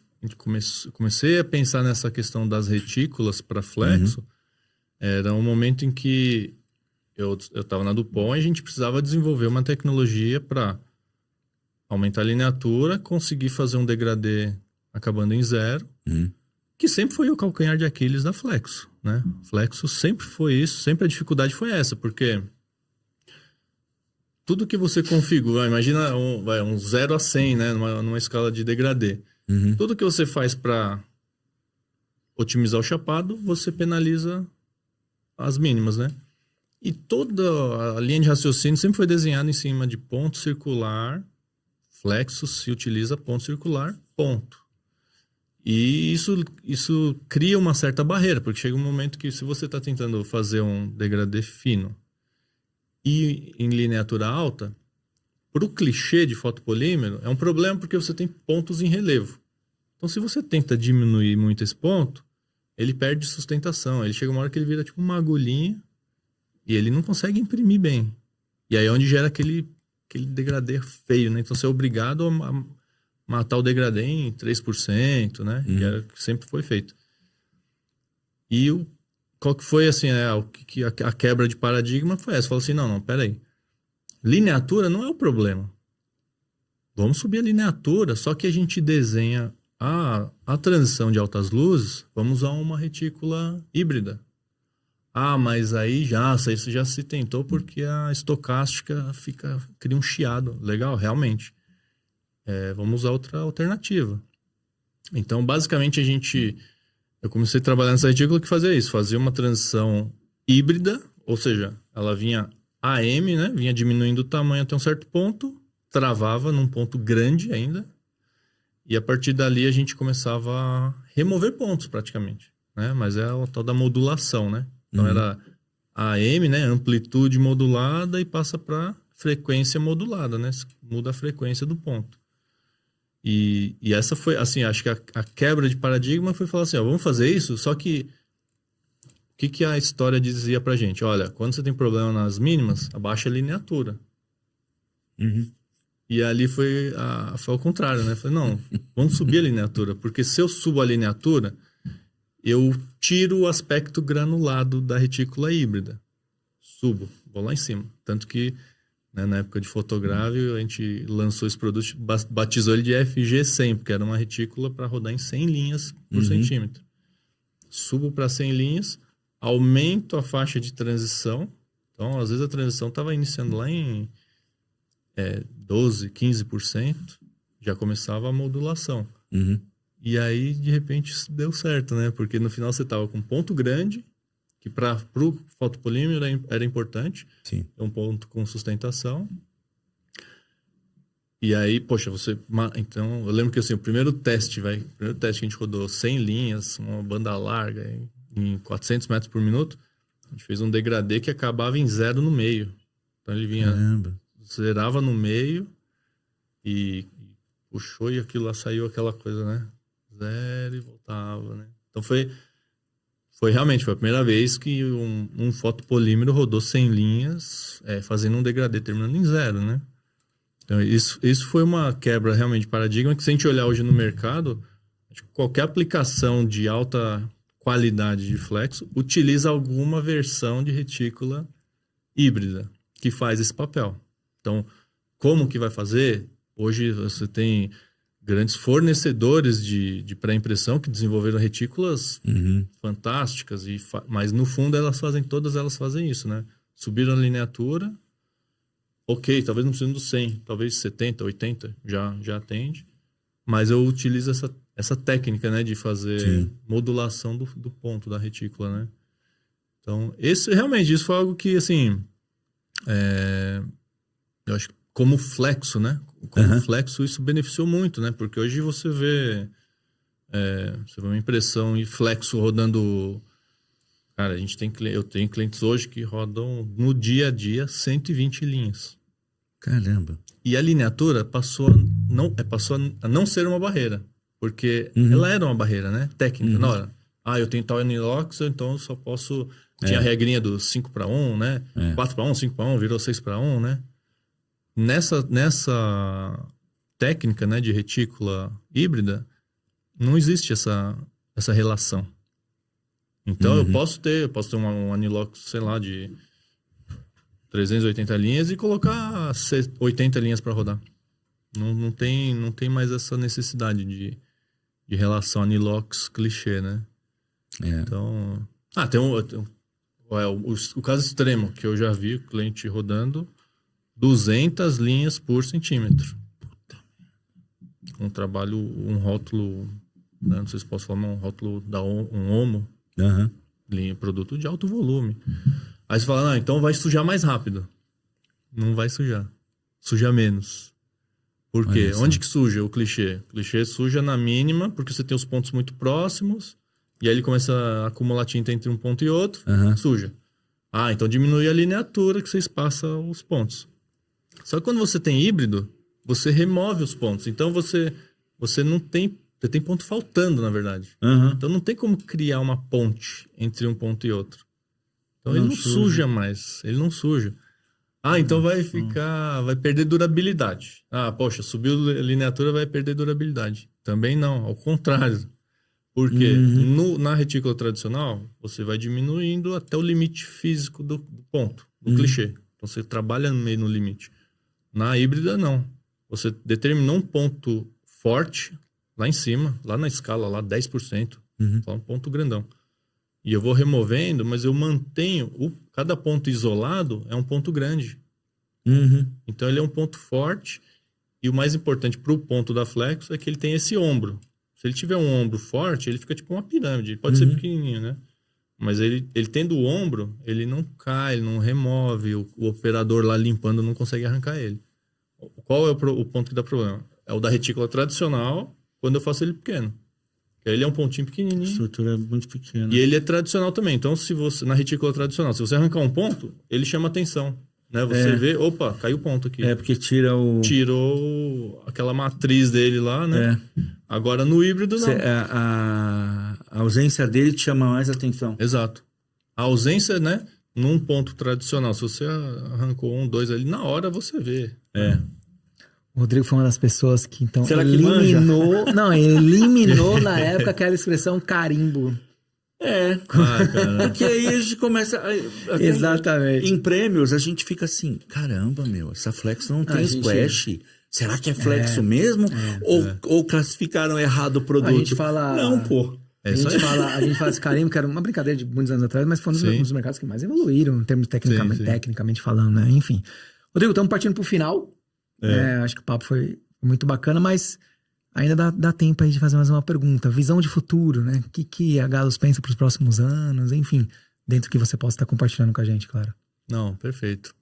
comecei a pensar nessa questão das retículas para flexo, era um momento em que eu estava na Dupont e a gente precisava desenvolver uma tecnologia para aumentar a lineatura, conseguir fazer um degradê acabando em 0, que sempre foi o calcanhar de Aquiles da flexo, né? Flexo sempre foi isso, sempre a dificuldade foi essa, porque tudo que você configura, imagina um 0 a 100, né? Numa escala de degradê. Tudo que você faz para otimizar o chapado, você penaliza as mínimas, né? E toda a linha de raciocínio sempre foi desenhada em cima de ponto circular, flexo se utiliza ponto circular, ponto. E isso cria uma certa barreira, porque chega um momento que se você está tentando fazer um degradê fino e em lineatura alta, para o clichê de fotopolímero, é um problema porque você tem pontos em relevo. Então, se você tenta diminuir muito esse ponto, ele perde sustentação. Ele chega uma hora que ele vira tipo uma agulhinha e ele não consegue imprimir bem. E aí é onde gera aquele degradê feio, né? Então, você é obrigado a matar o degradê em 3%, né? Que era o que sempre foi feito. E qual que foi, assim, a quebra de paradigma foi essa. Falou assim, não, peraí. Lineatura não é o problema. Vamos subir a lineatura, só que a gente desenha a transição de altas luzes, vamos usar uma retícula híbrida. Mas aí isso já se tentou porque a estocástica cria um chiado. Legal, realmente. Vamos usar outra alternativa. Então, basicamente, eu comecei a trabalhar nessa retícula que fazia isso, fazia uma transição híbrida, ou seja, ela vinha AM, né? Vinha diminuindo o tamanho até um certo ponto, travava num ponto grande ainda, e a partir dali a gente começava a remover pontos praticamente, né? Mas é o tal da modulação, né? Então era AM, né? Amplitude modulada e passa para frequência modulada, né? Muda a frequência do ponto. E essa foi, assim, acho que a quebra de paradigma foi falar assim, vamos fazer isso, só que o que a história dizia pra gente? Olha, quando você tem problema nas mínimas, abaixa a lineatura. E ali foi ao contrário, né? Falei, não, vamos subir a lineatura, porque se eu subo a lineatura, eu tiro o aspecto granulado da retícula híbrida. Subo, vou lá em cima. Tanto que, né, na época de fotográfico, a gente lançou esse produto, batizou ele de FG100, porque era uma retícula para rodar em 100 linhas por centímetro. Subo para 100 linhas, aumento a faixa de transição. Então, às vezes a transição estava iniciando lá em 12%, 15%, já começava a modulação. E aí, de repente, isso deu certo, né? Porque no final você estava com um ponto grande, que para o fotopolímero era importante. Sim. Um ponto com sustentação. E aí, poxa, então, eu lembro que assim, o primeiro teste que a gente rodou 100 linhas, uma banda larga, em 400 metros por minuto, a gente fez um degradê que acabava em 0 no meio. Então ele vinha, zerava no meio e puxou e aquilo lá saiu aquela coisa, né? 0 e voltava, né? Então foi realmente, foi a primeira vez que um fotopolímero rodou 100 linhas, fazendo um degradê, terminando em 0, né? Então isso foi uma quebra realmente de paradigma, que se a gente olhar hoje no mercado, acho que qualquer aplicação de alta qualidade de flexo utiliza alguma versão de retícula híbrida que faz esse papel. Então, como que vai fazer? Hoje você tem grandes fornecedores de pré-impressão que desenvolveram retículas fantásticas, mas no fundo todas elas fazem isso, né? Subiram a lineatura, ok, talvez não precise do 100, talvez 70, 80 já atende, mas eu utilizo essa técnica, né, de fazer modulação do ponto da retícula, né? Então, realmente, isso foi algo que, assim, eu acho que como flexo, né? Como flexo, isso beneficiou muito, né? Porque hoje você vê uma impressão e flexo rodando... Cara, eu tenho clientes hoje que rodam no dia a dia 120 linhas. Caramba. E a lineatura passou a não ser uma barreira. Porque ela era uma barreira, né? Técnica. Na hora, eu tenho tal anilox, então eu só posso... Tinha a regrinha do 5:1, né? 4:1, 5:1, virou 6:1, né? Nessa técnica, né, de retícula híbrida, não existe essa relação. Então, eu posso ter um anilox, sei lá, de 380 linhas e colocar 80 linhas para rodar. Não tem mais essa necessidade de relação anilox clichê, né? Então... tem o caso extremo, que eu já vi o cliente rodando 200 linhas por centímetro. Um trabalho, um rótulo, né? Não sei se posso falar, um rótulo um Omo, produto de alto volume. Aí você fala, então vai sujar mais rápido. Não vai sujar. Suja menos. Por quê? Olha só. Onde que suja o clichê? O clichê suja na mínima, porque você tem os pontos muito próximos, e aí ele começa a acumular tinta entre um ponto e outro, Aham. suja. Ah, então diminui a lineatura que você espaça os pontos. Só que quando você tem híbrido, você remove os pontos. Então você não tem... Você tem ponto faltando, na verdade. Aham. Então não tem como criar uma ponte entre um ponto e outro. Então Não ele não suja. suja mais. Ele não suja. Ah, então vai perder durabilidade. Ah, poxa, subiu a lineatura, vai perder durabilidade. Também não, ao contrário. Porque na retícula tradicional, você vai diminuindo até o limite físico do ponto, do clichê. Então você trabalha meio no limite. Na híbrida, não. Você determinou um ponto forte lá em cima, lá na escala, lá 10%. Lá um ponto grandão. E eu vou removendo, mas eu mantenho... Cada ponto isolado é um ponto grande. Então ele é um ponto forte. E o mais importante para o ponto da Flexo é que ele tem esse ombro. Se ele tiver um ombro forte, ele fica tipo uma pirâmide. Ele pode ser pequenininho, né? Mas ele tendo o ombro, ele não cai, ele não remove. O operador lá limpando não consegue arrancar ele. Qual é o ponto que dá problema? É o da retícula tradicional, quando eu faço ele pequeno. Ele é um pontinho A pequenininho. estrutura é muito pequena. E ele é tradicional também. Então, se você na retícula tradicional, se você arrancar um ponto, ele chama atenção. Né? Você vê, opa, caiu o ponto aqui. É, porque tira o... Tirou aquela matriz dele lá, né? Agora, no híbrido, não. A ausência dele te chama mais atenção. Exato. A ausência, né? Num ponto tradicional, se você arrancou um, dois ali, na hora você vê. O Rodrigo foi uma das pessoas que, então, Será que eliminou... Não, eliminou na época aquela expressão carimbo. É. Cara. Porque aí a gente começa... Exatamente. Em prêmios, a gente fica assim, caramba, meu, essa Flexo não tem squash. Será que é Flexo mesmo? Ou classificaram errado o produto? A gente fala... Não, pô. A gente fala esse carimbo, que era uma brincadeira de muitos anos atrás, mas foi um dos mercados que mais evoluíram, em termos tecnicamente falando, né? Enfim. Rodrigo, estamos partindo para o final. Acho que o papo foi muito bacana, mas ainda dá tempo aí de fazer mais uma pergunta. Visão de futuro, né? O que a Galos pensa para os próximos anos? Enfim, dentro do que você possa estar compartilhando com a gente, claro. Não, perfeito.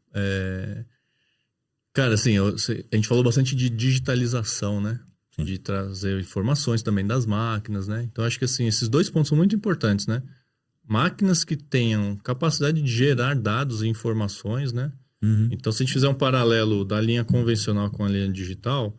Cara, assim, a gente falou bastante de digitalização, né? De trazer informações também das máquinas, né? Então, acho que, assim, esses dois pontos são muito importantes, né? Máquinas que tenham capacidade de gerar dados e informações, né? Então, se a gente fizer um paralelo da linha convencional com a linha digital,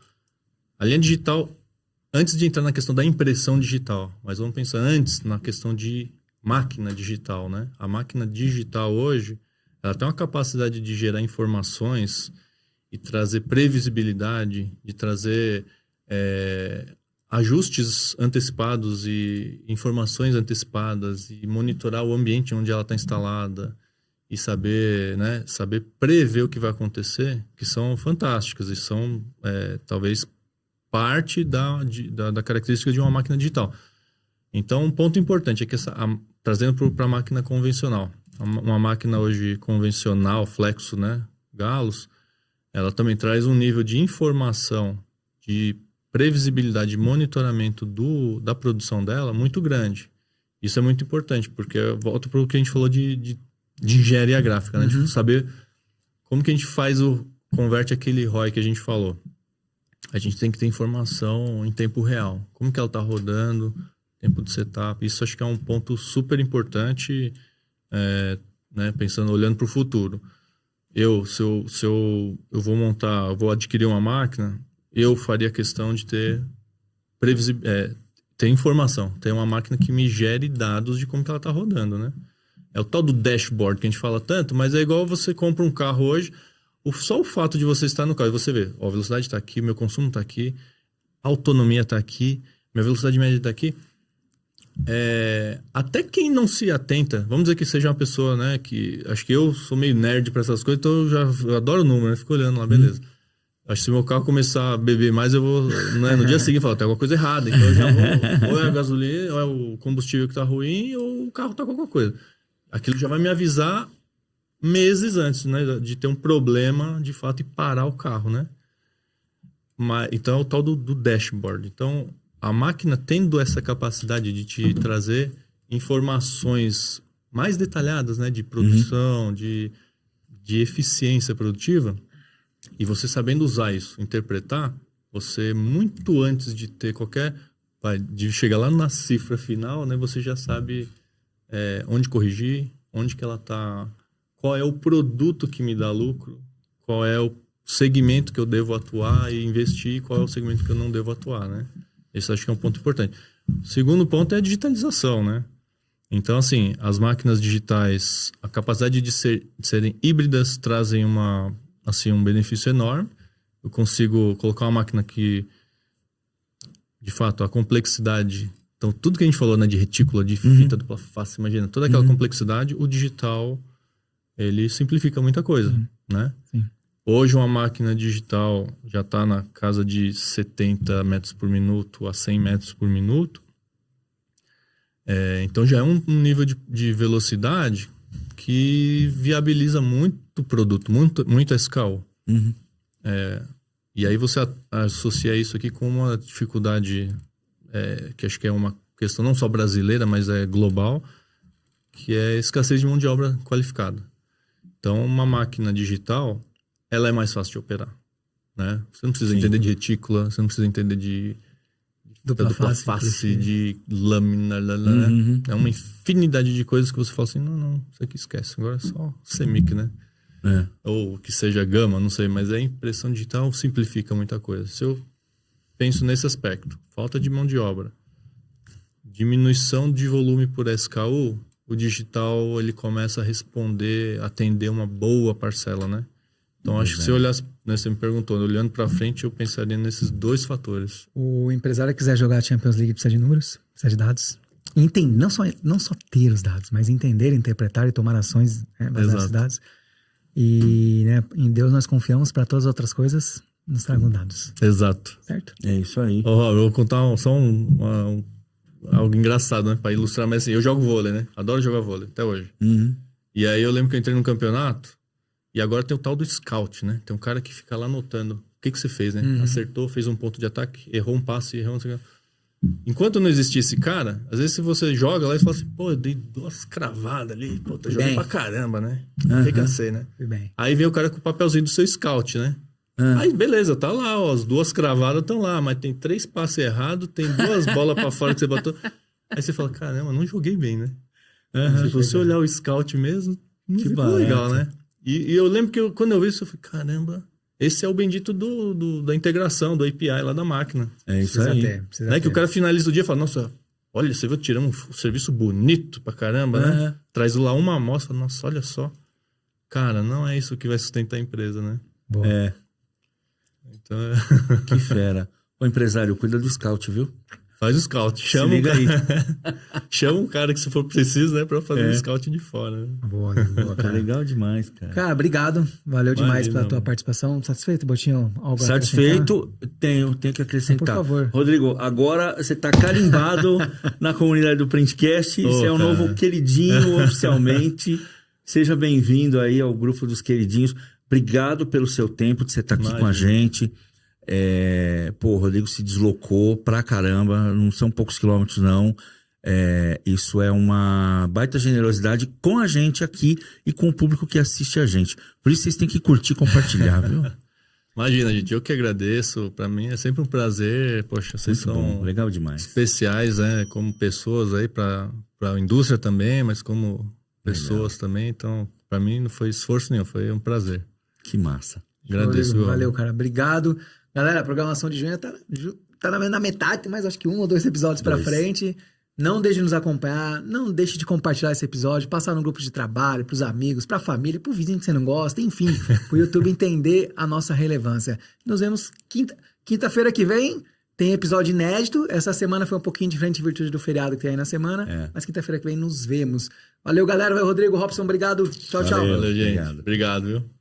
antes de entrar na questão da impressão digital, mas vamos pensar antes na questão de máquina digital, né? A máquina digital hoje, ela tem uma capacidade de gerar informações e trazer previsibilidade, de trazer ajustes antecipados e informações antecipadas e monitorar o ambiente onde ela está instalada e saber prever o que vai acontecer, que são fantásticas e são talvez parte da característica de uma máquina digital. Então, um ponto importante é que trazendo para a máquina convencional, uma máquina hoje convencional, Flexo, né, Galos, ela também traz um nível de informação, de previsibilidade, de monitoramento da produção dela muito grande. Isso é muito importante, porque eu volto para o que a gente falou de engenharia gráfica, né? De saber como que a gente converte aquele ROI que a gente falou. A gente tem que ter informação em tempo real. Como que ela está rodando, tempo de setup. Isso acho que é um ponto super importante, né? Pensando, olhando para o futuro. Se eu vou adquirir uma máquina, eu faria questão de ter informação, ter uma máquina que me gere dados de como que ela está rodando, né? É o tal do dashboard que a gente fala tanto, mas é igual você compra um carro hoje, só o fato de você estar no carro, e você vê, a velocidade está aqui, meu consumo está aqui, a autonomia está aqui, minha velocidade média está aqui. Até quem não se atenta, vamos dizer que seja uma pessoa, né, que acho que eu sou meio nerd para essas coisas, então eu adoro o número, né? Fico olhando lá, beleza. Acho que se meu carro começar a beber mais, eu vou, né, no dia seguinte, falar, tem alguma coisa errada. Então eu já vou, ou é a gasolina, ou é o combustível que está ruim, ou o carro está com alguma coisa. Aquilo já vai me avisar meses antes, né, de ter um problema, de fato, e parar o carro, né? Então é o tal do dashboard. Então, a máquina tendo essa capacidade de te trazer informações mais detalhadas, né, de produção, de eficiência produtiva, e você sabendo usar isso, interpretar, Você, muito antes de ter de chegar lá na cifra final, né? Você já sabe onde corrigir, onde que ela tá, qual é o produto que me dá lucro, qual é o segmento que eu devo atuar e investir, qual é o segmento que eu não devo atuar, né? Esse acho que é um ponto importante. O segundo ponto é a digitalização, né? Então, assim, as máquinas digitais, a capacidade de serem híbridas trazem um benefício enorme. Eu consigo colocar uma máquina que, de fato, a complexidade... Então, tudo que a gente falou, né, de retícula, de fita dupla face, imagina, toda aquela complexidade, o digital, ele simplifica muita coisa, né? Sim. Hoje, uma máquina digital já está na casa de 70 metros por minuto a 100 metros por minuto. Então, já é um nível de velocidade que viabiliza muito o produto, muito a SKU. E aí você associa isso aqui com uma dificuldade, que acho que é uma questão não só brasileira, mas é global, que é a escassez de mão de obra qualificada. Então, uma máquina digital, ela é mais fácil de operar, né? Você não precisa entender de retícula, você não precisa entender de dupla face, de lâmina, né? É uma infinidade de coisas que você fala assim, não, isso aqui esquece, agora é só CMYK, né? Ou que seja gama, não sei, mas a impressão digital simplifica muita coisa. Se eu penso nesse aspecto, falta de mão de obra, diminuição de volume por SKU, o digital ele começa a atender uma boa parcela, né? Então, acho que se eu olhasse, né, você me perguntou, olhando para frente, eu pensaria nesses dois fatores. O empresário que quiser jogar a Champions League precisa de números, precisa de dados. Não só ter os dados, mas entender, interpretar e tomar ações baseadas nesses dados. E, né, em Deus nós confiamos, para todas as outras coisas, nos tragam dados. Exato. Certo? É isso aí. Eu vou contar algo engraçado, né? Para ilustrar, mas assim, eu jogo vôlei, né? Adoro jogar vôlei, até hoje. E aí eu lembro que eu entrei num campeonato, e agora tem o tal do scout, né? Tem um cara que fica lá anotando o que você fez, né? Acertou, fez um ponto de ataque, errou um passe, errou um... Enquanto não existia esse cara, às vezes se você joga lá e fala assim, pô, eu dei 2 cravadas ali, pô, tá jogando pra caramba, né? Arregacei, né? Bem. Aí vem o cara com o papelzinho do seu scout, né? Aí beleza, tá lá, ó, as 2 cravadas estão lá, mas tem 3 passes errados, tem 2 bolas pra fora que você botou. Aí você fala, caramba, não joguei bem, né? Se você olhar o scout mesmo, não ficou legal, né? E eu lembro que quando eu vi isso, eu falei, caramba, esse é o bendito da integração, do API lá da máquina. É isso aí. Precisa Né? ter. Que o cara finaliza o dia e fala, nossa, olha, você viu, tiramos um serviço bonito pra caramba, né? Traz lá uma amostra, nossa, olha só. Cara, não é isso que vai sustentar a empresa, né? Boa. Então, Que fera. O empresário, cuida do scout, viu? faz o scout. Se Chama liga aí. Chama um cara que se for preciso, né? Pra fazer o scout de fora. Né? Boa, Tá cara. legal demais, cara. Cara, obrigado. Valeu demais pela Imagina, tua mano. participação. Satisfeito, Botinho? Algo a Satisfeito? Tenho que acrescentar. Por favor. Rodrigo, agora você tá carimbado na comunidade do Printcast. Você é o cara. novo queridinho oficialmente. Seja bem-vindo aí ao grupo dos queridinhos. Obrigado pelo seu tempo de você estar aqui com a gente. O Rodrigo se deslocou pra caramba. Não são poucos quilômetros, não. Isso é uma baita generosidade com a gente aqui e com o público que assiste a gente. Por isso vocês têm que curtir e compartilhar, viu? Imagina, gente, eu que agradeço. Pra mim é sempre um prazer. Poxa, vocês Muito são bom, legal demais. especiais, né? Como pessoas aí pra indústria também, mas como pessoas também. Então, pra mim não foi esforço nenhum, foi um prazer. Que massa. Agradeço. Rodrigo, meu valeu, amigo. cara. Obrigado. Galera, a programação de junho tá na metade, mas acho que 1 ou 2 episódios pra frente. Não deixe de nos acompanhar, não deixe de compartilhar esse episódio, passar no grupo de trabalho, pros amigos, pra família, pro vizinho que você não gosta, enfim, pro YouTube entender a nossa relevância. Nos vemos quinta-feira que vem, tem episódio inédito. Essa semana foi um pouquinho diferente em virtude do feriado que tem aí na semana, mas quinta-feira que vem nos vemos. Valeu, galera. Valeu, Rodrigo, Robson, obrigado. Tchau, tchau. Valeu. Valeu, gente. Obrigado. Obrigado, viu?